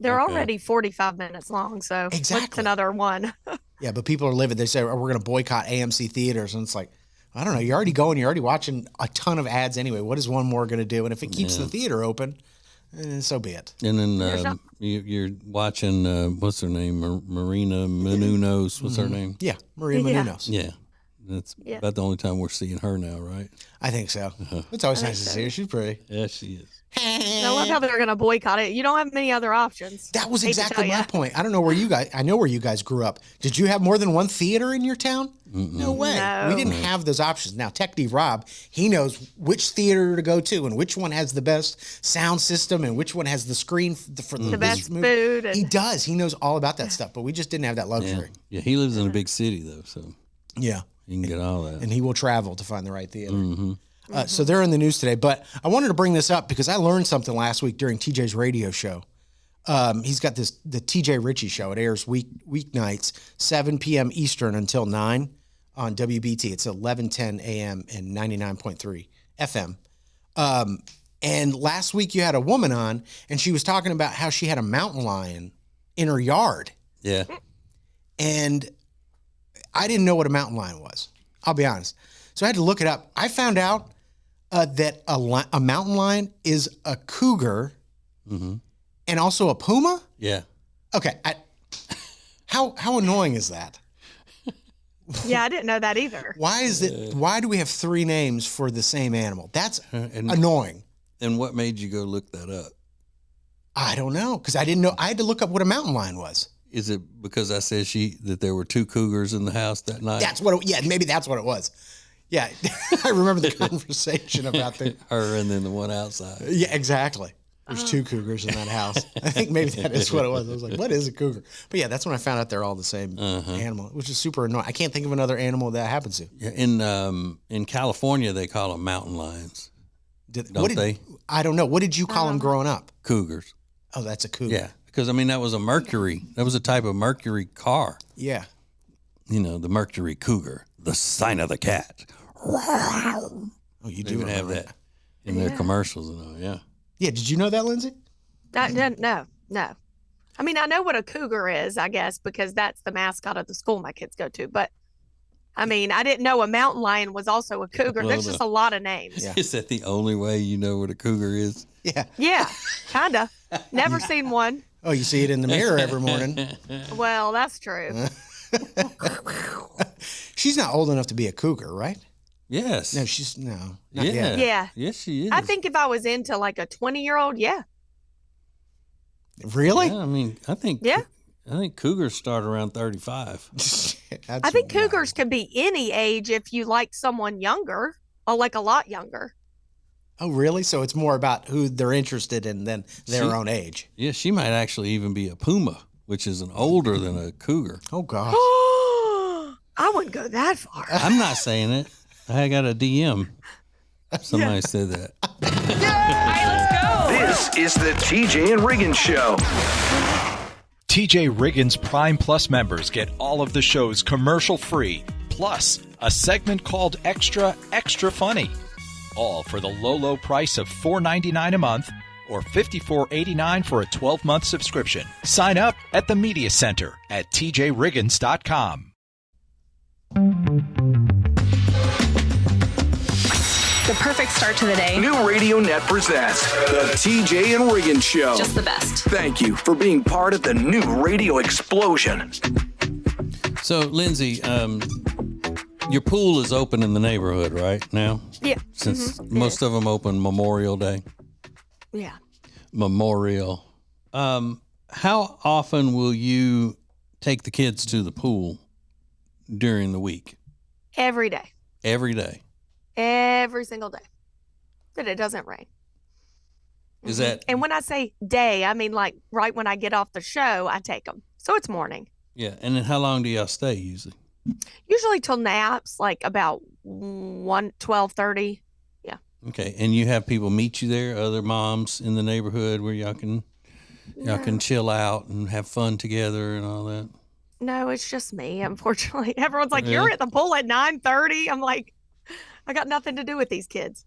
They're already 45 minutes long, so Exactly. what's another one? Yeah, but people are livid. They say, we're going to boycott AMC theaters. And it's like, I don't know. You're already going. You're already watching a ton of ads anyway. What is one more going to do? And if it keeps the theater open, so be it. And then you're watching, what's her name? Marina Menounos. What's her name? Yeah, Maria Menounos. Yeah. That's about the only time we're seeing her now, right? I think so. It's always nice to see her. She's pretty. Yeah, she is. I love how they're going to boycott it. You don't have many other options. That was Hate to exactly tell my ya. point. I don't know where you guys, I know where you guys grew up. Did you have more than one theater in your town? No way. No. We didn't have those options. Now, Tech D Rob, he knows which theater to go to and which one has the best sound system and which one has the screen for the best movie. food. And He does. He knows all about that stuff, but we just didn't have that luxury. Yeah, he lives in a big city, though, so Yeah. you can get all that. And he will travel to find the right theater. So they're in the news today. But I wanted to bring this up because I learned something last week during TJ's radio show. He's got the TJ Ritchie show. It airs weeknights, 7 p.m. Eastern until 9 on WBT. It's 11:10 a.m. and 99.3 FM. And last week you had a woman on, and she was talking about how she had a mountain lion in her yard. Yeah. And I didn't know what a mountain lion was. I'll be honest. So I had to look it up. I found out that a mountain lion is a cougar and also a puma. Yeah. Okay. How annoying is that? yeah, I didn't know that either. Why is it? Why do we have three names for the same animal? That's annoying. And what made you go look that up? I don't know because I didn't know. I had to look up what a mountain lion was. Is it because I said that there were two cougars in the house that night? That's what. Maybe that's what it was. Yeah, I remember the conversation about the her and then the one outside. Yeah, exactly. There's two cougars in that house. I think maybe that is what it was. I was like, what is a cougar? But yeah, that's when I found out they're all the same animal, which is super annoying. I can't think of another animal that happens to. Yeah, in California, they call them mountain lions. Don't they? I don't know. What did you call them growing up? Cougars. Oh, that's a cougar. Yeah, because, that was a Mercury. That was a type of Mercury car. Yeah. The Mercury Cougar, the sign of the cat. Oh, you do even have that in their commercials and all, yeah. Yeah, did you know that, Lindsay? No. I mean, I know what a cougar is, I guess, because that's the mascot of the school my kids go to. But, I didn't know a mountain lion was also a cougar. Well, There's just a lot of names. Yeah. Is that the only way you know what a cougar is? Yeah. Yeah, kind of. Never seen one. Oh, you see it in the mirror every morning. Well, that's true. She's not old enough to be a cougar, right? Yes. No, she's not Yeah. yet. Yeah. Yes, she is. I think if I was into like a 20-year-old, yeah. Really? Yeah, I mean, I think cougars start around 35. I think cougars could be any age if you like someone younger or like a lot younger. Oh, really? So it's more about who they're interested in than their own age. Yeah, she might actually even be a puma, which is an older than a cougar. Oh, gosh. I wouldn't go that far. I'm not saying it. I got a DM. Somebody said that. This is the TJ and Riggins Show. TJ Riggins Prime Plus members get all of the shows commercial free, plus a segment called Extra Funny. All for the low price of $4.99 a month or $54.89 for a 12-month subscription. Sign up at the Media Center at tjriggins.com. The perfect start to the day. New Radio Net presents the TJ and Riggins Show. Just the best. Thank you for being part of the new radio explosion. So, Lindsay, your pool is open in the neighborhood right now? Yeah. Since most of them open Memorial Day. Yeah. Memorial. How often will you take the kids to the pool during the week? Every day. Every day. Every single day that it doesn't rain. Is that? And when I say day, I mean like right when I get off the show, I take them. So it's morning. Yeah. And then how long do y'all stay usually? Usually till naps, like about 12:30. Yeah. Okay. And you have people meet you there, other moms in the neighborhood where y'all can chill out and have fun together and all that? No, it's just me, unfortunately. Everyone's like, Yeah. you're at the pool at 9:30. I'm like, I got nothing to do with these kids.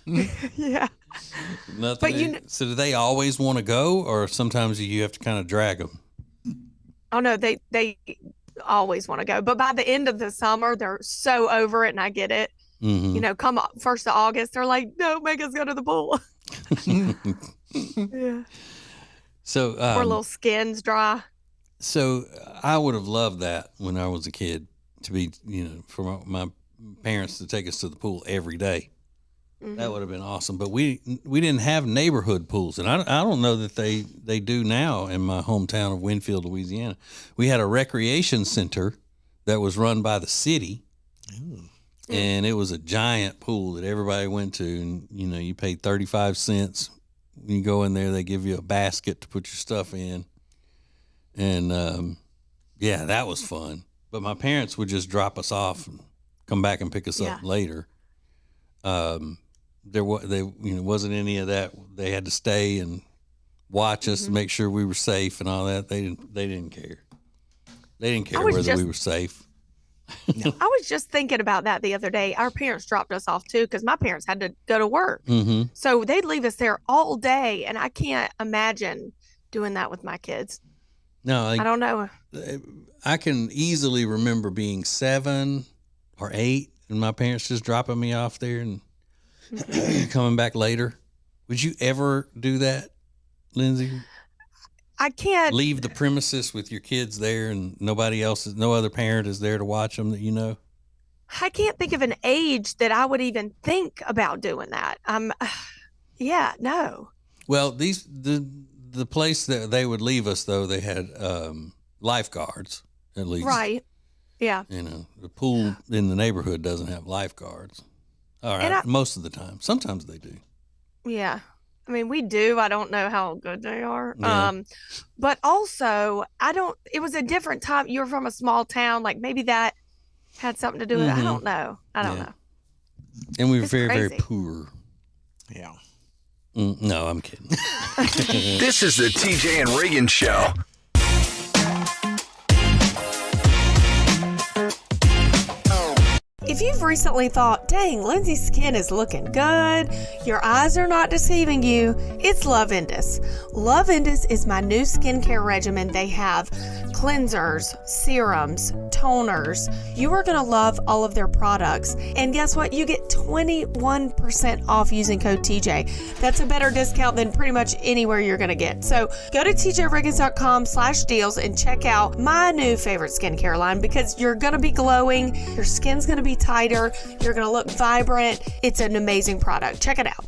Yeah. Nothing. But you so do they always want to go, or sometimes you have to kind of drag them? Oh no, they always want to go. But by the end of the summer, they're so over it, and I get it. Mm-hmm. You know, come 1st of August, they're like, no, make us go to the pool. Yeah. So Or little skins dry. So I would have loved that when I was a kid, to be, for my parents to take us to the pool every day. Mm-hmm. That would have been awesome. But we didn't have neighborhood pools, and I don't know that they do now in my hometown of Winfield, Louisiana. We had a recreation center that was run by the city, and it was a giant pool that everybody went to. And you paid 35 cents. When you go in there, they give you a basket to put your stuff in, and that was fun. But my parents would just drop us off and come back and pick us up later. There wasn't any of that. They had to stay and watch us, make sure we were safe and all that. They didn't care. They didn't care whether we were safe. I was just thinking about that the other day. Our parents dropped us off too, because my parents had to go to work. Mm-hmm. So they'd leave us there all day, and I can't imagine doing that with my kids. No, I don't know. I can easily remember being 7 or 8 and my parents just dropping me off there and coming back later. Would you ever do that, Lindsay? I can't leave the premises with your kids there and no other parent is there to watch them that you know? I can't think of an age that I would even think about doing that. No. Well, the place that they would leave us, though, they had lifeguards at least. Right. Yeah. The pool in the neighborhood doesn't have lifeguards. All right. Most of the time. Sometimes they do. Yeah. I mean, we do. I don't know how good they are. Yeah. But also, it was a different time. You were from a small town. Like maybe that had something to do with it. I don't know. I don't know. And we were It's very, crazy. very poor. Yeah. No, I'm kidding. This is the TJ and Riggins Show. If you've recently thought, dang, Lindsay's skin is looking good, your eyes are not deceiving you, it's Love Indus. Love Indus is my new skincare regimen. They have cleansers, serums, toners. You are going to love all of their products. And guess what? You get 21% off using code TJ. That's a better discount than pretty much anywhere you're going to get. So go to tjriggins.com/deals and check out my new favorite skincare line, because you're going to be glowing. Your skin's going to be tighter. You're going to look vibrant. It's an amazing product. Check it out.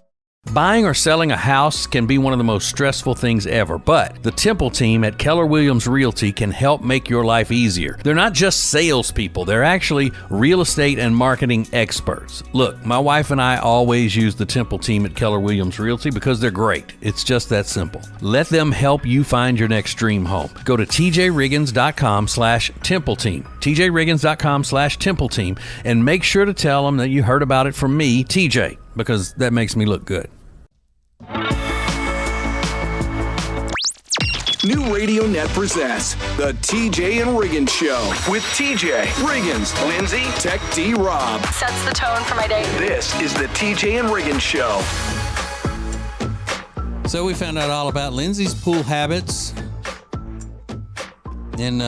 Buying or selling a house can be one of the most stressful things ever, but the Temple team at Keller Williams Realty can help make your life easier. They're not just salespeople, they're actually real estate and marketing experts. Look, my wife and I always use the Temple team at Keller Williams Realty because they're great. It's just that simple. Let them help you find your next dream home. Go to tjriggins.com/Temple team, tjriggins.com/Temple team, and make sure to tell them that you heard about it from me, TJ, because that makes me look good. New Radio Net presents the TJ and Riggins Show with TJ, Riggins, Lindsay, Tech D, Rob. Sets the tone for my day. This is the TJ and Riggins Show. So we found out all about Lindsay's pool habits. And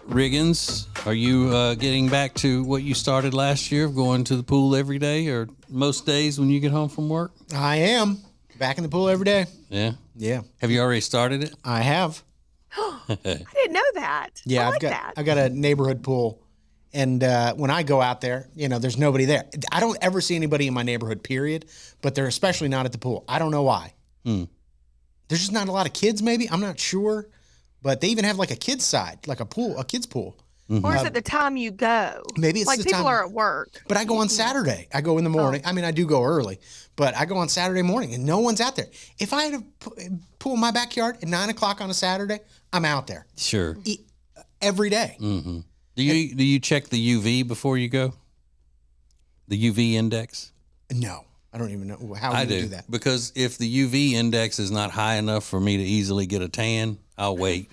Riggins, are you getting back to what you started last year of going to the pool every day or most days when you get home from work? I am back in the pool every day. Yeah? Yeah. Have you already started it? I have. I didn't know that. Yeah, I've got a neighborhood pool, and when I go out there, there's nobody there. I don't ever see anybody in my neighborhood, period. But they're especially not at the pool. I don't know why. There's just not a lot of kids. Maybe I'm not sure, but they even have like a kids side, like a kids pool. Or is it the time you go? Maybe it's like the people time. are at work. But I go on Saturday. I go in the morning. I mean, I do go early, but I go on Saturday morning, and no one's out there. If I had a pool in my backyard at 9 o'clock on a Saturday, I'm out there. Sure. Every day. Mm-hmm. Do you check the UV before you go? The UV index? No. I don't even know how I do that. Because if the UV index is not high enough for me to easily get a tan, I'll wait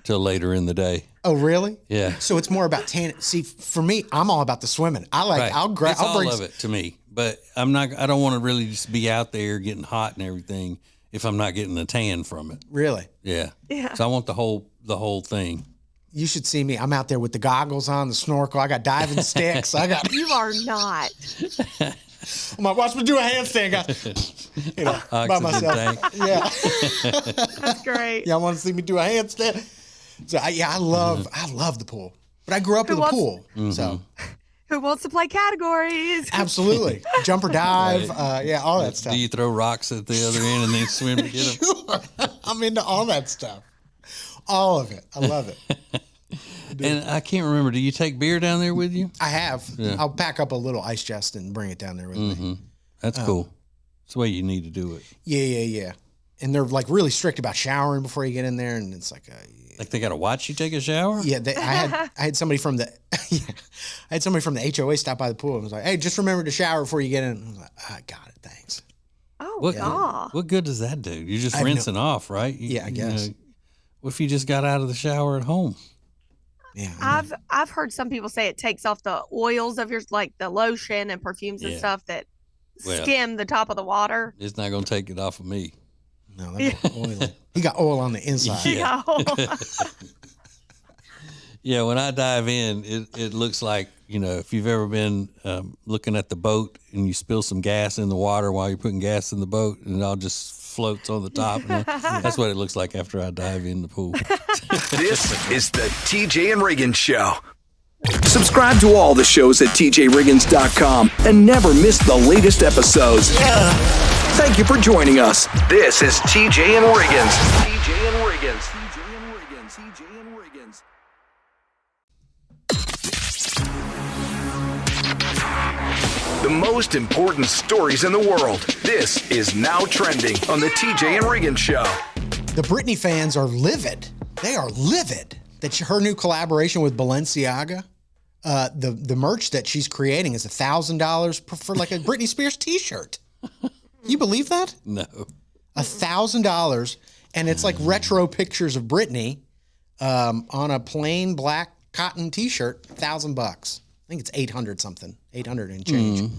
till later in the day. Oh, really? Yeah. So it's more about tan. See, for me, I'm all about the swimming. Right. I'll It's all of it to me, but I don't want to really just be out there getting hot and everything if I'm not getting a tan from it. Really? Yeah. Yeah. So I want the whole thing. You should see me. I'm out there with the goggles on, the snorkel. I got diving sticks. You are not. I'm like, watch me do a handstand, guys. By myself. Tank. Yeah. That's great. Y'all want to see me do a handstand? So I love the pool. But I grew up with a pool. So Who wants to play categories? absolutely. Jump or dive. All that stuff. Do you throw rocks at the other end and then swim to get them? Sure. I'm into all that stuff. All of it. I love it. And I can't remember. Do you take beer down there with you? I have. Yeah. I'll pack up a little ice chest and bring it down there with me. That's cool. That's the way you need to do it. Yeah. And they're like really strict about showering before you get in there, and it's like like they got to watch you take a shower. Yeah, I had somebody from the HOA stop by the pool and was like, "Hey, just remember to shower before you get in." I was like, "I got it, thanks." Oh, What good does that do? You're just rinsing off, right? I guess. What if you just got out of the shower at home? Yeah, I've heard some people say it takes off the oils of your like the lotion and perfumes and stuff that skim the top of the water. It's not going to take it off of me. No, that's oily. He got oil on the inside. Yeah. Yeah, when I dive in, it looks like, if you've ever been looking at the boat and you spill some gas in the water while you're putting gas in the boat and it all just floats on the top. And that's what it looks like after I dive in the pool. This is the TJ and Riggins Show. Subscribe to all the shows at tjriggins.com and never miss the latest episodes. Thank you for joining us. This is TJ and Riggins. TJ and Riggins. TJ and Riggins. TJ and Riggins. The most important stories in the world. This is Now Trending on the TJ and Riggins Show. The Britney fans are livid. They are livid that her new collaboration with Balenciaga, the merch that she's creating is $1,000 for like a Britney Spears t-shirt. You believe that? No. $1,000, and it's like retro pictures of Britney on a plain black cotton t-shirt, $1,000. I think it's 800 something, 800 and change.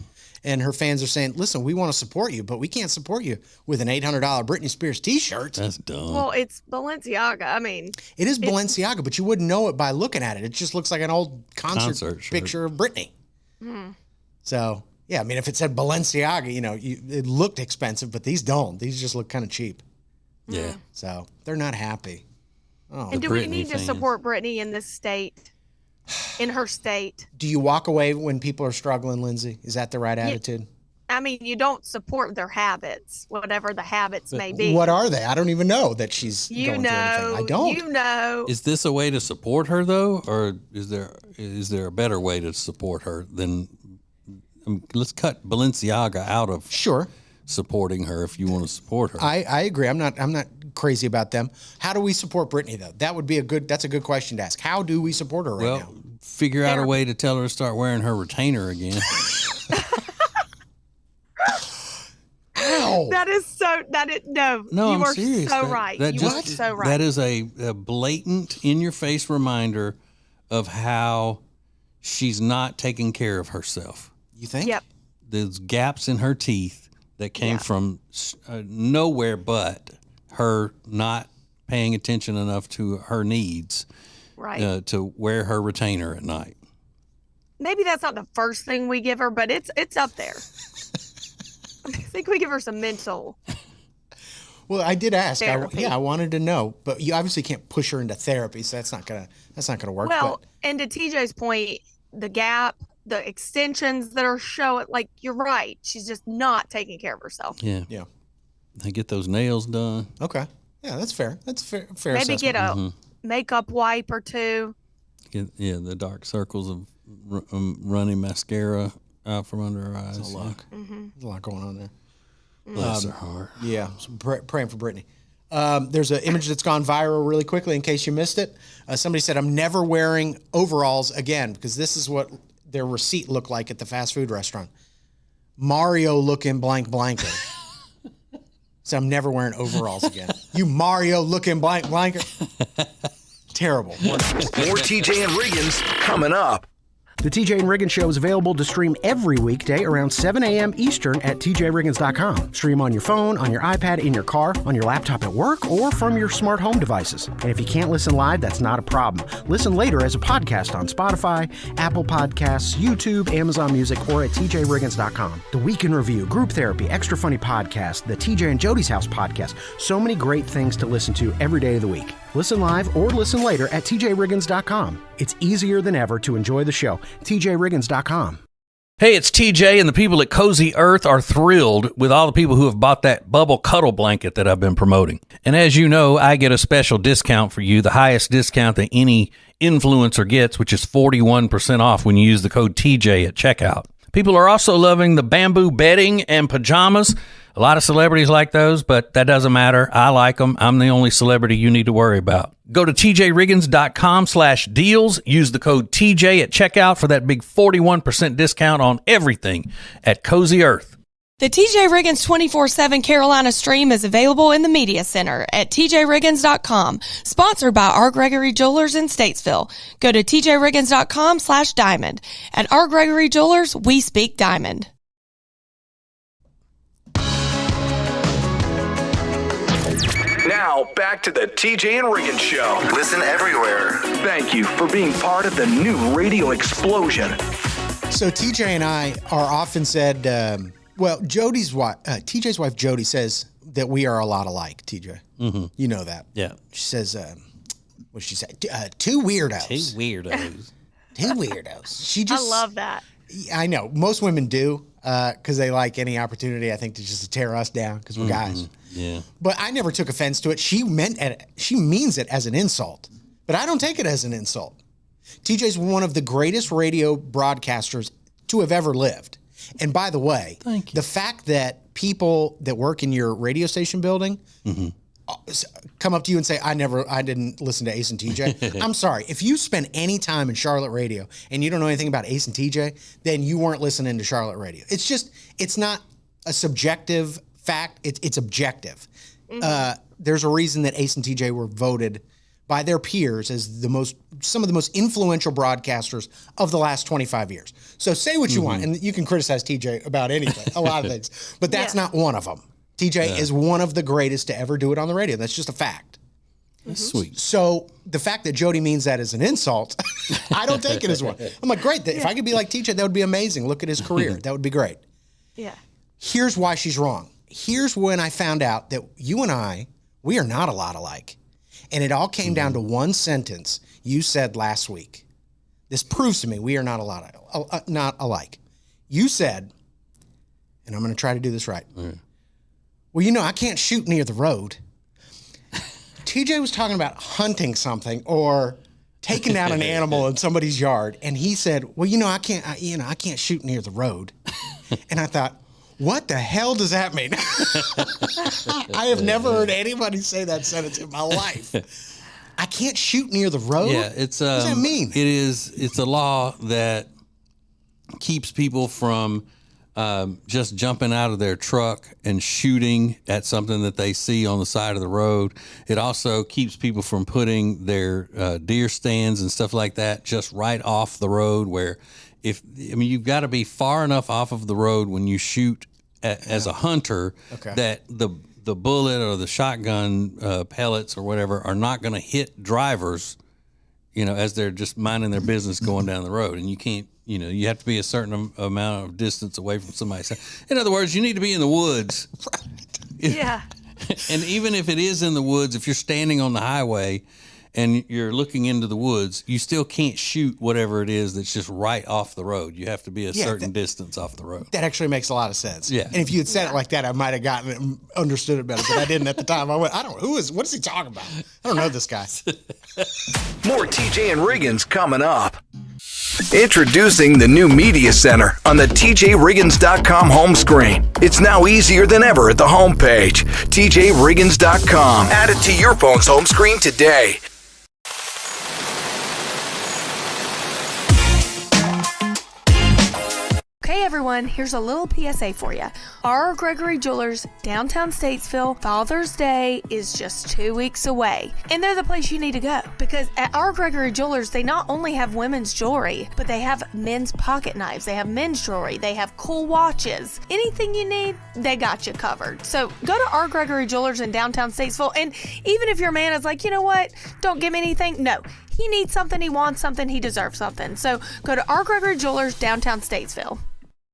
And her fans are saying, listen, we want to support you, but we can't support you with an $800 Britney Spears t-shirt. That's dumb. Well, it's Balenciaga. I mean, it is Balenciaga, but you wouldn't know it by looking at it. It just looks like an old concert picture of Britney. So, yeah, I mean, if it said Balenciaga, it looked expensive, but these don't. These just look kind of cheap. Yeah. So they're not happy. Oh, and do we need to support Britney in this state? in her state. Do you walk away when people are struggling, Lindsay? Is that the right attitude? I mean, you don't support their habits, whatever the habits may be. What are they? I don't even know that she's going through anything. I don't. You know. Is this a way to support her though, or is there a better way to support her than? Let's cut Balenciaga out of supporting her if you want to support her. I agree. I'm not crazy about them. How do we support Brittany though? That's a good question to ask. How do we support her right now? Figure out a way to tell her to start wearing her retainer again. Ow. No, I'm you are serious. so right. You are so right. That is a blatant, in-your-face reminder of how she's not taking care of herself. You think? Yep. There's gaps in her teeth that came from nowhere but her not paying attention enough to her needs to wear her retainer at night. Maybe that's not the first thing we give her, but it's up there. I think we give her some mental. Well, I did ask. I wanted to know, but you obviously can't push her into therapy, so that's not gonna work. Well, and to TJ's point, the gap, the extensions that are showing, like you're right, she's just not taking care of herself. Yeah. They get those nails done. Okay. Yeah, that's fair. That's fair. Maybe assessment. get a makeup wipe or two. Get the dark circles of running mascara out from under her eyes. There's a lot. There's a lot going on there. Bless her heart. Yeah, so praying for Brittany. There's an image that's gone viral really quickly in case you missed it. Somebody said, I'm never wearing overalls again because this is what their receipt looked like at the fast food restaurant. Mario looking blank blanker. So I'm never wearing overalls again. You Mario looking blank blanker. Terrible. More TJ and Riggins coming up. The TJ and Riggins Show is available to stream every weekday around 7 a.m. Eastern at tjriggins.com. Stream on your phone, on your iPad, in your car, on your laptop at work, or from your smart home devices. And if you can't listen live, that's not a problem. Listen later as a podcast on Spotify, Apple Podcasts, YouTube, Amazon Music, or at tjriggins.com. The Week in Review, Group Therapy, Extra Funny Podcast, the TJ and Jody's House Podcast. So many great things to listen to every day of the week. Listen live or listen later at tjriggins.com. It's easier than ever to enjoy the show. tjriggins.com. Hey, it's TJ, and the people at Cozy Earth are thrilled with all the people who have bought that bubble cuddle blanket that I've been promoting. And as you know, I get a special discount for you, the highest discount that any influencer gets, which is 41% off when you use the code TJ at checkout. People are also loving the bamboo bedding and pajamas. A lot of celebrities like those, but that doesn't matter. I like them. I'm the only celebrity you need to worry about. Go to tjriggins.com/deals. Use the code TJ at checkout for that big 41% discount on everything at Cozy Earth. The TJ Riggins 24/7 Carolina stream is available in the Media Center at tjriggins.com. Sponsored by R. Gregory Jewelers in Statesville. Go to tjriggins.com/diamond. At R. Gregory Jewelers, we speak diamond. Now, back to the TJ and Riggins Show. Listen everywhere. Thank you for being part of the new radio explosion. So TJ and I are often said, TJ's wife Jody says that we are a lot alike, TJ. Mm-hmm. You know that. Yeah. She says, what did she say? Two weirdos. Two weirdos. Two weirdos. I love that. I know. Most women do because they like any opportunity, I think, to just tear us down because we're guys. Yeah. But I never took offense to it. She means it as an insult, but I don't take it as an insult. TJ's one of the greatest radio broadcasters to have ever lived. And by the way, the fact that people that work in your radio station building come up to you and say, I didn't listen to Ace and TJ. I'm sorry. If you spend any time in Charlotte radio and you don't know anything about Ace and TJ, then you weren't listening to Charlotte radio. It's not a subjective fact. It's objective. There's a reason that Ace and TJ were voted by their peers as some of the most influential broadcasters of the last 25 years. So say what you want, and you can criticize TJ about anything, a lot of things, but that's not one of them. TJ is one of the greatest to ever do it on the radio. That's just a fact. That's sweet. So the fact that Jody means that as an insult, I don't take it as one. I'm like, great. If I could be like TJ, that would be amazing. Look at his career. That would be great. Yeah. Here's why she's wrong. Here's when I found out that you and I, we are not a lot alike. And it all came down to one sentence you said last week. This proves to me we are not alike. You said, and I'm going to try to do this right. Well, I can't shoot near the road. TJ was talking about hunting something or taking down an animal in somebody's yard, and he said, "Well, I can't shoot near the road." And I thought, what the hell does that mean? I have never heard anybody say that sentence in my life. I can't shoot near the road? Yeah, what does that mean? It's a law that keeps people from just jumping out of their truck and shooting at something that they see on the side of the road. It also keeps people from putting their deer stands and stuff like that just right off the road, where you've got to be far enough off of the road when you shoot as a hunter that the bullet or the shotgun pellets or whatever are not going to hit drivers, as they're just minding their business going down the road. And you can't, you have to be a certain amount of distance away from somebody. In other words, you need to be in the woods. Yeah. And even if it is in the woods, if you're standing on the highway and you're looking into the woods, you still can't shoot whatever it is that's just right off the road. You have to be a certain distance off the road. That actually makes a lot of sense. Yeah. And if you had said it like that, I might have understood it better, but I didn't at the time. I went, what is he talking about? I don't know this guy. More TJ and Riggins coming up. Introducing the new Media Center on the TJRiggins.com home screen. It's now easier than ever at the homepage. TJRiggins.com. Add it to your phone's home screen today. Okay, everyone, here's a little PSA for you. R. Gregory Jewelers, downtown Statesville, Father's Day is just 2 weeks away. And they're the place you need to go. Because at R. Gregory Jewelers, they not only have women's jewelry, but they have men's pocket knives, they have men's jewelry, they have cool watches. Anything you need, they got you covered. So go to R. Gregory Jewelers in downtown Statesville, and even if your man is like, you know what, don't give me anything, no. He needs something, he wants something, he deserves something. So go to R. Gregory Jewelers, downtown Statesville.